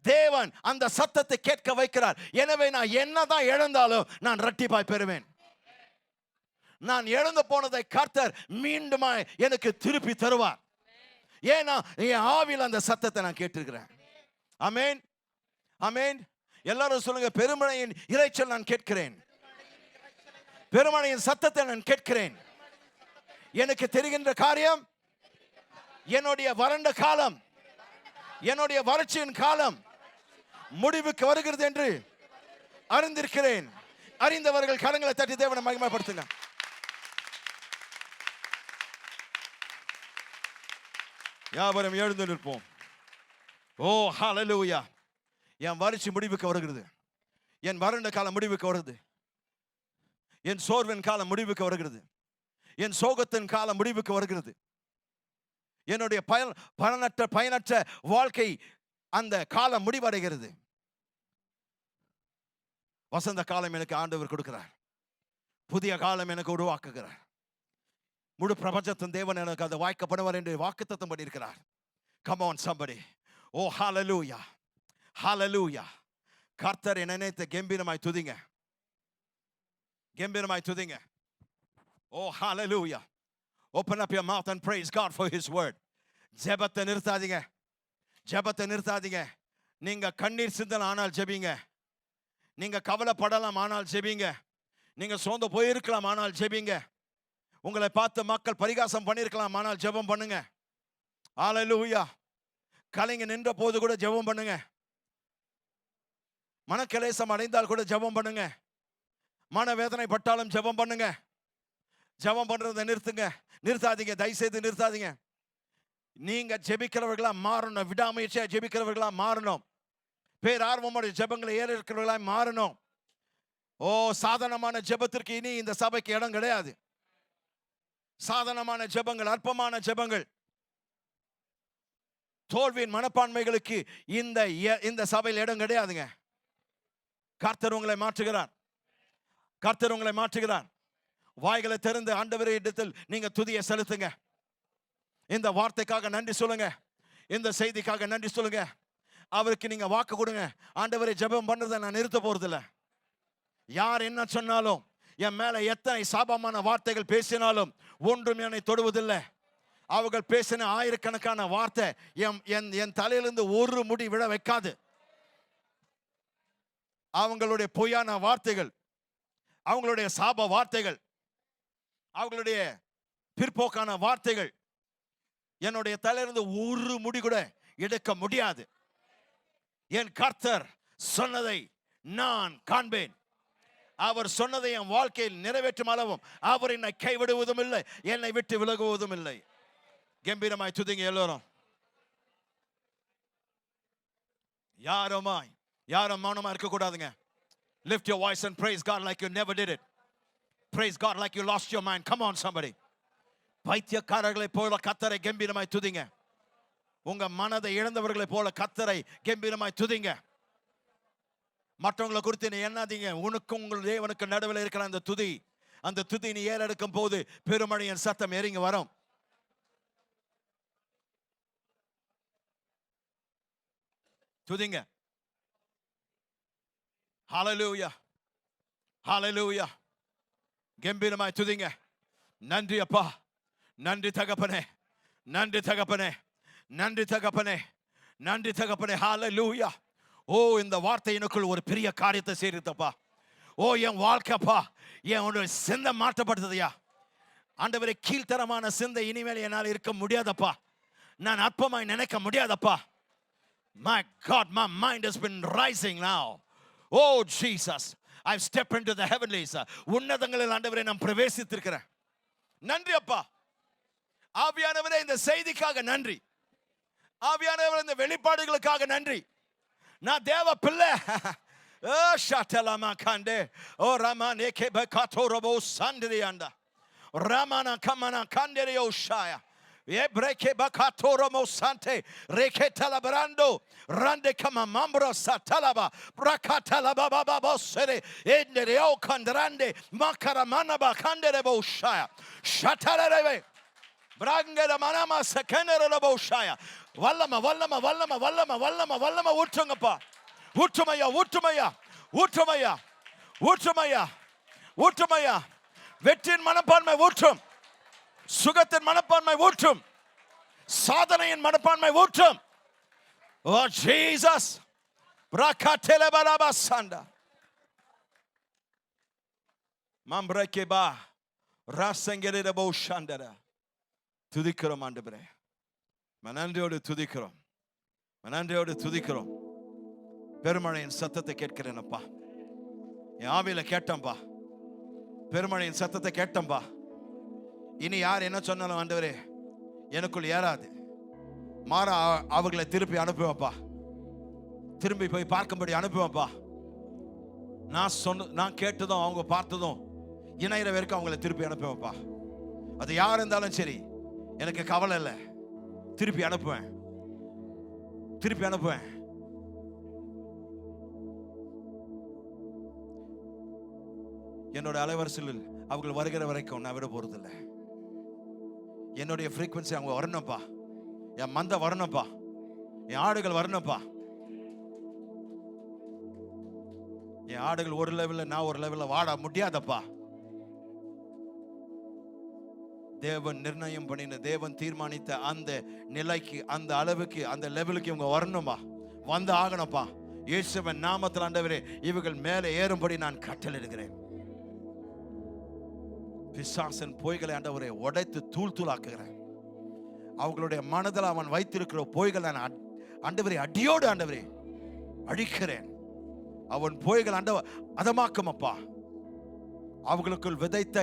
தேவன் அந்த சத்தத்தை கேட்க வைக்கிறார். எனவே நான் என்னதான் இழந்தாலும் நான் இரட்டிப்பாய் பெறுவேன். நான் இழந்து போனதை கர்த்தர் மீண்டும் எனக்கு திருப்பி தருவார். ஏன்னா என் ஆவியில் அந்த சத்தத்தை நான் கேட்டிருக்கிறேன். ஆமென், ஆமென். எல்லாரும் சொல்லுங்க, பெருமழையின் இரைச்சல் நான் கேட்கிறேன். பெருமழையின் சத்தத்தை நான் கேட்கிறேன். எனக்கு தெரிகின்ற காரியம், என்னுடைய வறண்ட காலம், என்னுடைய வறட்சியின் காலம் முடிவுக்கு வருகிறது என்று அறிந்திருக்கிறேன். அறிந்தவர்கள் கரங்களை தட்டி தேவனை மகிமைப்படுத்துங்க. யாவரும் எழுந்து நிற்போம். ஹல்லேலூயா. என் வறட்சி முடிவுக்கு வருகிறது. என் வறண்ட காலம் முடிவுக்கு வருகிறது. என் சோர்வின் காலம் முடிவுக்கு வருகிறது. என் சோகத்தின் காலம் முடிவுக்கு வருகிறது. என்னுடைய பயனற்ற வாழ்க்கை அந்த காலம் முடிவடைகிறது. வசந்த காலம் எனக்கு ஆண்டவர் கொடுக்கிறார். புதிய காலம் எனக்கு உருவாக்குகிறார். முழு பிரபஞ்சத்தின் தேவன் எனக்கு அதை வாய்க்கப்படுவார் என்று வாக்குத்தத்தம் பண்ணியிருக்கிறார். Come on somebody. Hallelujah. Hallelujah. கர்த்தரை நினைத்து கம்பீரமாய் துதிங்க. கம்பீரமாய் துதிங்க. Hallelujah. Open up your mouth and praise God for his word. ஜெபத்தை நிறுத்தாதீங்க. ஜெபத்தை நிறுத்தாதீங்க. நீங்க கண்ணீர் சிந்தலாம், ஆனால் ஜெபிங்க. நீங்க கவலைப்படலாம், ஆனால் ஜெபிங்க. நீங்க சோர்ந்து போயிருக்கலாம், ஆனால் ஜெபிங்க. உங்களை பார்த்து மக்கள் பரிகாசம் பண்ணியிருக்கலாம், ஆனால் ஜெபம் பண்ணுங்க. ஹல்லேலூயா. கலைஞர் நின்ற போது கூட ஜெபம் பண்ணுங்க. மனக்கலேசம் அடைந்தால் கூட ஜெபம் பண்ணுங்க. மனவேதனை பட்டாலும் ஜெபம் பண்ணுங்க. ஜெபம் பண்றதை நிறுத்துங்க, நிறுத்தாதீங்க, தயவுசெய்து நிறுத்தாதீங்க. நீங்க ஜெபிக்கிறவர்களா மாறணும், விடாமுயற்சியா ஜெபிக்கிறவர்களா மாறணும், பேரார்வமுடைய ஜெபங்களை ஏறெடுக்கிறவர்களா மாறணும். ஓ, சாதாரணமான ஜெபத்திற்கு இனி இந்த சபைக்கு இடம் கிடையாது. சாதாரணமான ஜெபங்கள், அற்பமான ஜெபங்கள், தோல்வியின் மனப்பான்மைகளுக்கு இந்த சபையில் இடம் கிடையாதுங்க. கர்த்தர் உங்களை மாற்றுகிறார். கர்த்தர் உங்களை மாற்றுகிறார். வாய்களை திறந்து ஆண்டவரே இடத்தில் நீங்க துதியை செலுத்துங்க. இந்த வார்த்தைக்காக நன்றி சொல்லுங்க. இந்த செய்திக்காக நன்றி சொல்லுங்க. அவருக்கு நீங்க வாக்கு கொடுங்க. ஆண்டவரே, ஜெபம் பண்றதை நான் நிறுத்த போறதில்ல. யார் என்ன சொன்னாலும், என் மேல எத்தனை சாபமான வார்த்தைகள் பேசினாலும் ஒன்றும் என்னை தொடுவதில்லை. அவர்கள் பேசின ஆயிரக்கணக்கான வார்த்தை என் தலையிலிருந்து ஒரு முடி விழ வைக்காது. அவங்களுடைய பொய்யான வார்த்தைகள், அவங்களுடைய சாப வார்த்தைகள், அவங்களுடைய பிற்போக்கான வார்த்தைகள் என்னுடைய தலையிலிருந்து ஒரு முடி கூட எடுக்க முடியாது. என் கர்த்தர் சொன்னதை நான் காண்பேன். அவர் சொன்னதை என் வாழ்க்கையில் நிறைவேற்றும் அளவும் அவர் என்னை கைவிடுவதும் இல்லை, என்னை விட்டு விலகுவதும் இல்லை. கம்பீரமாய் துதிங்க எல்லோரும். யாரும் மௌனமா இருக்க கூடாதுங்க. Lift your voice and praise God like you never did it. Praise God like you lost your mind. Come on somebody. பைத்தியக்காரர்களை போல கர்த்தரை கம்பீரமாய் துதிங்க. உங்க மனதை இழந்தவர்களை போல கர்த்தரை கம்பீரமாய் துதிங்க. மற்றவங்களை குறித்து நீ எண்ணாதீங்க. உனக்கும் உங்கள் தேவனுக்கு நடுவில் இருக்கிற அந்த துதி நீ ஏறெடுக்கும் போது பெருமழையின் சத்தம் இறங்கி வரும். துதிங்க. ஹalleluya, ஹalleluya. கம்பீரமாய் துதிங்க. நன்றி அப்பா, நன்றி தகப்பனே, நன்றி தகப்பனே, நன்றி தகப்பனே, நன்றி தகப்பனே. ஹalleluya. ஓ, இந்த வார்த்தை எனக்குள் ஒரு பெரிய காரியத்தை செய்தப்பா. ஓ, என் வாழ்க்கைப்பா, என்னோட சிந்தை மாற்றப்படுத்ததையா ஆண்டவரே. கீழ்த்தரமான சிந்தை இனிமேல் என்னால் இருக்க முடியாதப்பா. நான் அற்பமாய் நினைக்க முடியாதப்பா. My God, my mind has been rising now. Oh Jesus, I've stepped into the heavenlies. உன்னதங்களில் ஆண்டவரே நான் பிரவேசித்திருக்கிறேன். நன்றி அப்பா. ஆவியானவரே, இந்த செய்திக்காக நன்றி. ஆவியானவரே, இந்த வெளிப்பாடுகளுக்காக நன்றி. நான் தேவ பிள்ளை. ஓ ஷாட்டலாமா காண்டே, ஓ ராமானே கேபகாட்டோரபோ சாண்டிரியாண்டா, ராமானா கமானா காண்டேரியோ ஷாயா, ebreke bakatoro mosante reketala brando rande kama mambro satalaba brakatala baba baba sere endereo kandrando makara mana bakandere boshaya shatalebe brangera manama sekenere boshaya vallama vallama vallama vallama vallama vallama ஊற்றுங்கப்பா. ஊற்றுமையா ஊற்றுமையா ஊற்றுமையா ஊற்றுமையா ஊற்றுமையா. வெற்றியின் மனப்பான்மை ஊற்றும், சுகத்தின் மனப்பான்மை ஊற்றும், சாதனையின் மனப்பான்மை ஊற்றும். ஓ ஜீசஸ், பிரகாட்டேல பரபாசண்டா மம்ப்ரகேபா ராசங்கெரே போஷாண்டரா. துதிக்கிறோம் ஆண்டவரே, மனந்தியோடு துதிக்கிறோம், மனந்தியோடு துதிக்கிறோம். பெருமழையின் சத்தத்தை கேட்கிறேனப்பா. என் ஆவியில கேட்டம்பா, பெருமழையின் சத்தத்தை கேட்டம்பா. இனி யார் என்ன சொன்னாலும் ஆண்டவரே எனக்குள் ஏறாது. மாறா அவர்களை திருப்பி அனுப்புவேன்ப்பா. திரும்பி போய் பார்க்கும்படி அனுப்புவேன்ப்பா. நான் கேட்டதும் அவங்க பார்த்ததும் இணைகிற வரைக்கும் அவங்களை திருப்பி அனுப்புவேன்ப்பா. அது யார் இருந்தாலும் சரி, எனக்கு கவலை இல்லை. திருப்பி அனுப்புவேன், திருப்பி அனுப்புவேன். என்னோட அலைவரிசையில் அவர்கள் வருகிற வரைக்கும் நான் விட போறதில்லை. என்னுடைய ஃப்ரீக்வன்சி அவங்க வரணும்ப்பா. என் மந்தை வரணும்ப்பா, என் ஆடுகள் வரணும்ப்பா. என் ஆடுகள் ஒரு லெவலில், நான் ஒரு லெவலில் வாட முடியாதப்பா. தேவன் நிர்ணயம் பண்ணின, தேவன் தீர்மானித்த அந்த நிலைக்கு, அந்த அளவுக்கு, அந்த லெவலுக்கு இவங்க வரணும்பா, வந்து ஆகணும்ப்பா. இயேசுவின் நாமத்தில் ஆண்டவரே இவர்கள் மேலே ஏறும்படி நான் கட்டளையிடுகிறேன். பிசாசன் பொய்களை ஆண்டவரை உடைத்து தூள் தூளாக்குகிறேன். அவங்களுடைய மனதில் அவன் வைத்திருக்கிற பொய்களை நான் ஆண்டவரே அடியோடு ஆண்டவரே அழிக்கிறேன். அவன் போய்கள் ஆண்டவர் அதமாக்கும் அப்பா. அவர்களுக்குள் விதைத்த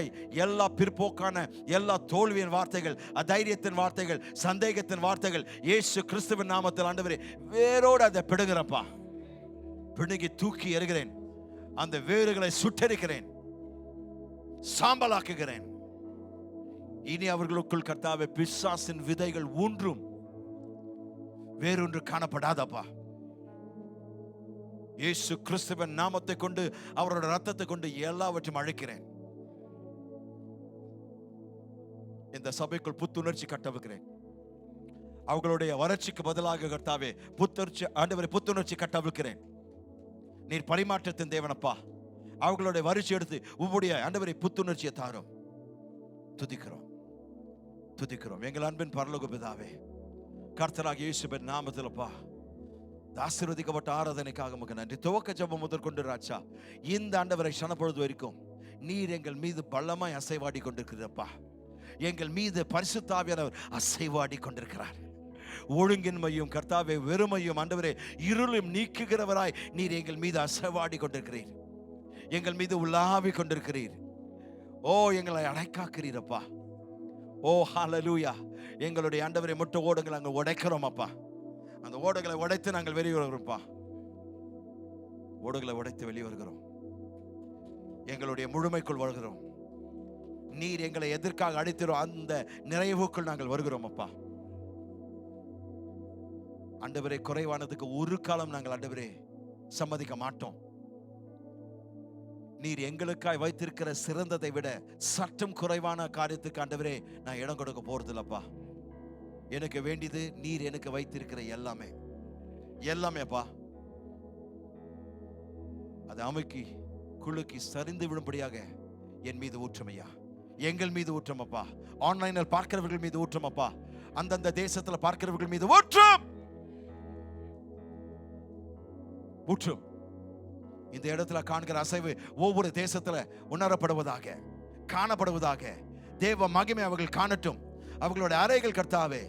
எல்லா பிற்போக்கான எல்லா தோல்வியின் வார்த்தைகள், அதைரியத்தின் வார்த்தைகள், சந்தேகத்தின் வார்த்தைகள் இயேசு கிறிஸ்துவின் நாமத்தில் ஆண்டவரே வேரோடு அதை பிடுங்கிறப்பா. பிடுங்கி தூக்கி எறிகிறேன். அந்த வேறுகளை சுட்டரிக்கிறேன், சாம்பலாக்குகிறேன். இனி அவர்களுக்குள் கர்த்தாவே பிசாசின் விதைகள் ஒன்றும் வேறொன்று காணப்படாதப்பா. இயேசு கிறிஸ்துவின் நாமத்தை கொண்டு அவரோட ரத்தத்தை கொண்டு எல்லாவற்றையும் அழைக்கிறேன். இந்த சபைக்குள் புத்துணர்ச்சி கட்டவுகிறேன். அவர்களுடைய வறட்சிக்கு பதிலாக கர்த்தாவே புத்துணர்ச்சி ஆண்டவரே புத்துணர்ச்சி கட்டவிக்கிறேன். நீர் பரிமாற்றத்தின் தேவனப்பா. அவர்களுடைய வறட்சி எடுத்து உம்முடைய ஆண்டவரை புத்துணர்ச்சியை தாரும். துதிக்கிறோம் துதிக்கிறோம் எங்கள் அன்பின் பரலோக பிதாவே, கர்த்தராகிய இயேசுவின் நாமத்திலப்பா ஆசீர்வதிக்கப்பட்ட ஆராதனைக்காக உமக்கு நன்றி. துவக்க ஜெபம் முதற்கொண்டு ராஜா, இந்த ஆண்டவரை சனப்பொழுது வரைக்கும் நீர் எங்கள் மீது பள்ளமாய் அசைவாடி கொண்டிருக்கிறப்பா. எங்கள் மீது பரிசுத்த ஆவியானவர் அசைவாடி கொண்டிருக்கிறார். ஒழுங்கின்மையும் கர்த்தாவே வெறுமையும் ஆண்டவரே இருளும் நீக்குகிறவராய் நீர் எங்கள் மீது அசைவாடி கொண்டிருக்கிறீர். எங்கள் மீது உலாவி கொண்டிருக்கிறீர். ஓ, எங்களை அடைக்காக்கிறீரப்பா. ஓ ஹல்லேலூயா. எங்களுடைய ஆண்டவரை முட்டை ஓடுங்களை நாங்கள் உடைக்கிறோம் அப்பா. அந்த ஓடுகளை உடைத்து நாங்கள் வெளியே வருகிறோம்ப்பா. ஓடுகளை உடைத்து வெளியே வருகிறோம். எங்களுடைய முழுமைக்குள் வருகிறோம். நீர் எங்களை எதற்காக அழைத்திரோம் அந்த நிறைவுக்குள் நாங்கள் வருகிறோம் அப்பா. ஆண்டவரே குறைவானதுக்கு ஒரு காலம் நாங்கள் ஆண்டவரே சம்மதிக்க மாட்டோம். நீர் எங்களுக்காய் வைத்திருக்கிற சிறந்ததை விட சற்றும் குறைவான காரியத்துக்கு ஆண்டவரே நான் இடம் கொடுக்க போறது இல்லப்பா. எனக்கு வேண்டியது நீர் எனக்கு வைத்திருக்கிற எல்லாமே எல்லாமே அப்பா. அதை அமுக்கி குலுக்கி சரிந்து விடும்படியாக என் மீது ஊற்றமையா, எங்கள் மீது ஊற்றம் அப்பா. ஆன்லைனில் பார்க்கிறவர்கள் மீது ஊற்றம் அப்பா. அந்தந்த தேசத்தில் பார்க்கிறவர்கள் மீது ஊற்றம் ஊற்றும். இந்த இடத்துல காண்கிற அசைவு ஒவ்வொரு தேசத்துல உணரப்படுவதாக, காணப்படுவதாக. தேவ மகிமை அவர்கள் காணட்டும். அவர்களுடைய அறைகள் கர்த்தாவே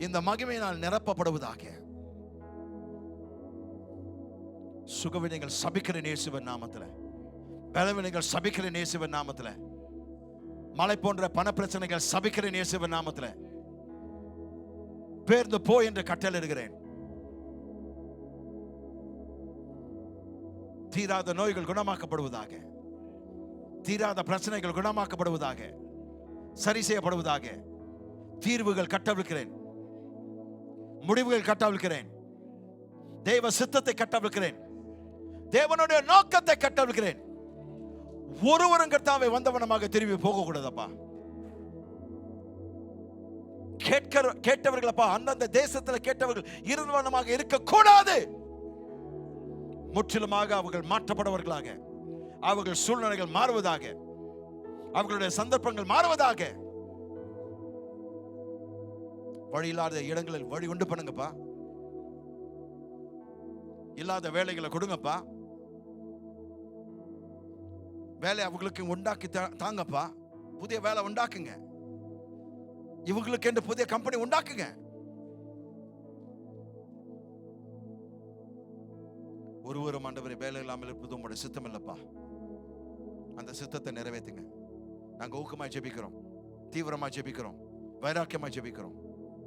இந்த மகிமையினால் நிரப்பப்படுவதாக. சுகவினைகள் சபிக்கிற இயேசுவின் நாமத்துல, பலவினைகள் சபிக்கிற இயேசுவின் நாமத்துல, மலை போன்ற பண பிரச்சனைகள் சபிக்கிற இயேசுவின் நாமத்துல பேர்ந்து போ என்று கட்டளையிடுகிறேன். தீராத நோய்கள் குணமாக்கப்படுவதாக, தீராத பிரச்சனைகள் குணமாக்கப்படுவதாக, சரி செய்யப்படுவதாக. தீர்வுகள் கட்டவிழ்க்கிறேன், முடிவுகள் கட்டவிழ்க்கிறேன், தேவ சித்தத்தை கட்டவிழ்க்கிறேன், தேவனுடைய நோக்கத்தை கட்டவிழ்க்கிறேன். ஒருவரும் கர்த்தாவை வந்தவனமாக திரும்பி போக கூடாதப்பா. கேட்டவர்களப்பா அந்தந்த தேசத்தில் கேட்டவர்கள் இருந்தவனமாக இருக்க கூடாது. முற்றிலுமாக அவர்கள் மாற்றப்படுவர்களாக, அவர்கள் சூழ்நிலைகள் மாறுவதாக, அவர்களுடைய சந்தர்ப்பங்கள் மாறுவதாக. வழி இல்லாத இடங்களில் வழி உண்டு பண்ணுங்கப்பா. இல்லாத வேலைகளை கொடுங்கப்பா. வேலை அவங்களுக்கு உண்டாக்கி தாங்கப்பா. புதிய வேலை உண்டாக்குங்க. இவங்களுக்கு என்று புதிய கம்பெனி உண்டாக்குங்க. ஒருவரும் ஆண்டவரை வேலை இல்லாமல் இருப்பது உங்களுடைய சித்தம் இல்லப்பா. அந்த சித்தத்தை நிறைவேற்றுங்க. நாங்கள் ஊக்கமாய் ஜெபிக்கிறோம், தீவிரமாய் ஜெபிக்கிறோம், வைராக்கியமாய் ஜெபிக்கிறோம்.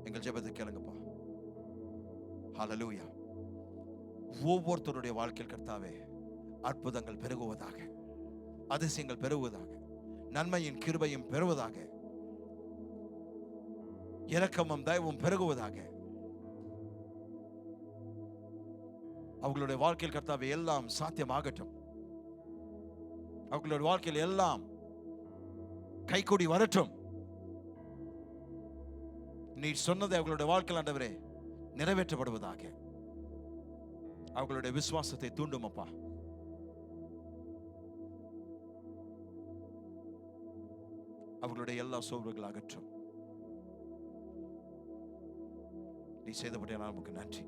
எங்கள் ஜெபத்தை கேளுங்கப்பா. ஹல்லேலூயா. ஒவ்வொருத்தருடைய வாழ்க்கையில் கர்த்தாவே அற்புதங்கள் பெருகுவதாக, அதிசயங்கள் பெருகுவதாக, நன்மையின் கிருபையும் பெறுவதாக, இரக்கமும் தயவும் பெருகுவதாக. அவர்களுடைய வாழ்க்கையில் கர்த்தாவே எல்லாம் சாத்தியமாகட்டும். அவர்களுடைய வாழ்க்கையில் எல்லாம் கைகூடி வரட்டும். நீ சொன்னதை அவர்களுடைய வாழ்க்கையில் ஆண்டவரே நிறைவேற்றப்படுவதாக. அவர்களுடைய விசுவாசத்தை தூண்டும் அப்பா. அவர்களுடைய எல்லா சோர்வுகள் அகற்றும். நீ செய்தபடியால் நமக்கு நன்றி.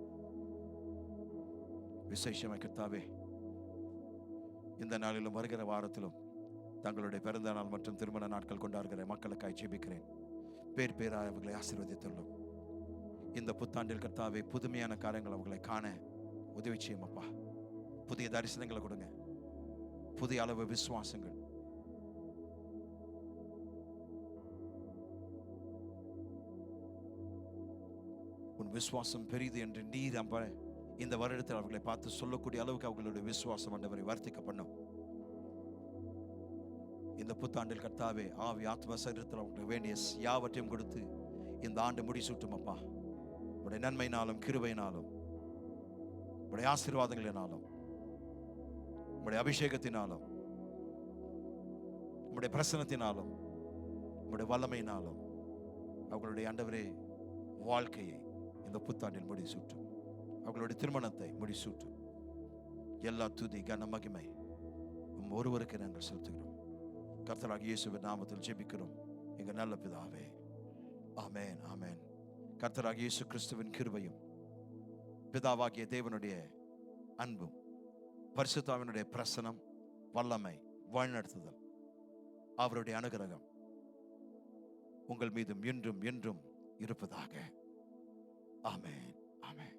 விசேஷமாய் கர்த்தாவே இந்த நாளிலும் வருகிற வாரத்திலும் தங்களுடைய பிறந்த நாள் மற்றும் திருமண நாட்கள் கொண்டாடுகிற மக்களுக்காய் ஜெபிக்கிறேன். பேர் பேராக அவர்களை ஆசீர்வதித்துள்ளோம். இந்த புத்தாண்டில் கர்த்தாவே புதுமையான காரியங்கள் அவர்களை காண உதவி செய்யும் அப்பா. புதிய தரிசனங்களை கொடுங்க, புதிய அளவு விசுவாசங்கள். உன் விசுவாசம் பெரிது என்று நீர் அப்ப இந்த வருடத்தில் அவர்களை பார்த்து சொல்லக்கூடிய அளவுக்கு அவர்களுடைய விசுவாசம் ஆண்டவரை வர்த்திக்க பண்ணும். இந்த புத்தாண்டில் கர்த்தாவே ஆவி ஆத்ம சரீரத்தில் அவங்களுக்கு வேண்டிய யாவற்றையும் கொடுத்து இந்த ஆண்டு முடிசூட்டும் அப்பா. உடைய நன்மையினாலும் கிருபையினாலும் உடைய ஆசீர்வாதங்களினாலும் உடைய அபிஷேகத்தினாலும் உடைய பிரசனத்தினாலும் உடைய வல்லமையினாலும் அவர்களுடைய ஆண்டவரே வாழ்க்கையை இந்த புத்தாண்டில் முடிசூட்டும். அவர்களுடைய திருமணத்தை முடிசூட்டும். எல்லா துதி கன மகிமை ஒருவருக்கு நாங்கள் செலுத்துகிறோம். கர்த்தராகிய இயேசுவின் நாமத்தில் ஜெபிக்கிறோம் எங்கள் நல்ல பிதாவே, ஆமென், ஆமென். கர்த்தராகிய இயேசு கிறிஸ்துவின் கிருபையும் பிதாவாகிய தேவனுடைய அன்பும் பரிசுத்தாவினுடைய பிரசனம், வல்லமை, வழிநடத்துதல், அவருடைய அனுகிரகம் உங்கள் மீதும் என்றும் என்றும் இருப்பதாக. ஆமென், ஆமென்.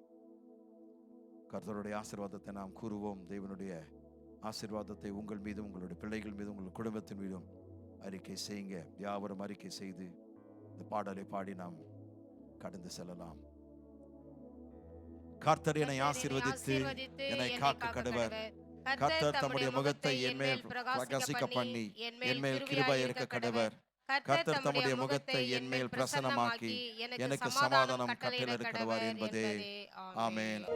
கர்த்தருடைய ஆசீர்வாதத்தை நாம் கூறுவோம். தேவனுடைய ஆசீர்வாதத்தை உங்கள் மீதும் உங்களுடைய பிள்ளைகள் மீதும் உங்கள் குடும்பத்தின் மீதும் அறிக்கை செய்யுங்க. யாவரும் அறிக்கை செய்து இந்த பாடலை பாடி நாம் கடந்து செல்லலாம். கர்த்தர் என்னை ஆசீர்வதித்து என்னை காக்க கடவர். கர்த்தர் தம்முடைய முகத்தை என் மேல் பிரகாசிக்க பண்ணி என் மேல் கிருபை இருக்க கடவர். கர்த்தர் தம்முடைய முகத்தை என் மேல் பிரசன்னமாக்கி எனக்கு சமாதானம் கட்டளையிட கடவர் என்பதே. ஆமென்.